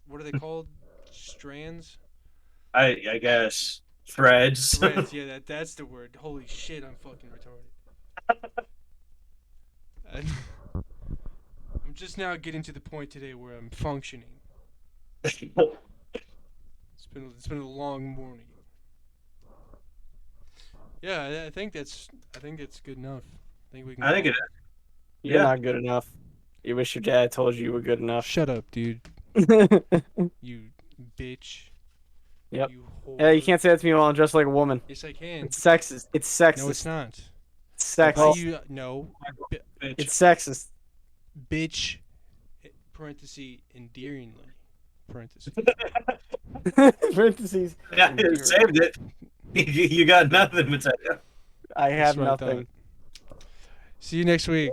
what are they called? Strands? I guess threads. Threads. Yeah, that's the word. Holy shit, I'm fucking retarded. I'm just now getting to the point today where I'm functioning. It's been a long morning. Yeah, I think that's good enough. I think we can. I think call it is. You're Yeah. not good enough. You wish your dad told you were good enough. Shut up, dude. You bitch. Yep. You whore. Yeah, you can't say that to me while I'm dressed like a woman. Yes, I can. It's sexist. It's sexist. No, it's not. It's Why sexist. you no, Bitch. It's sexist. bitch. Parenthesis endearingly. Parenthesis. Parentheses. Yeah, you saved it. You got nothing, Mateo. I have That's what I nothing. thought. See you next week.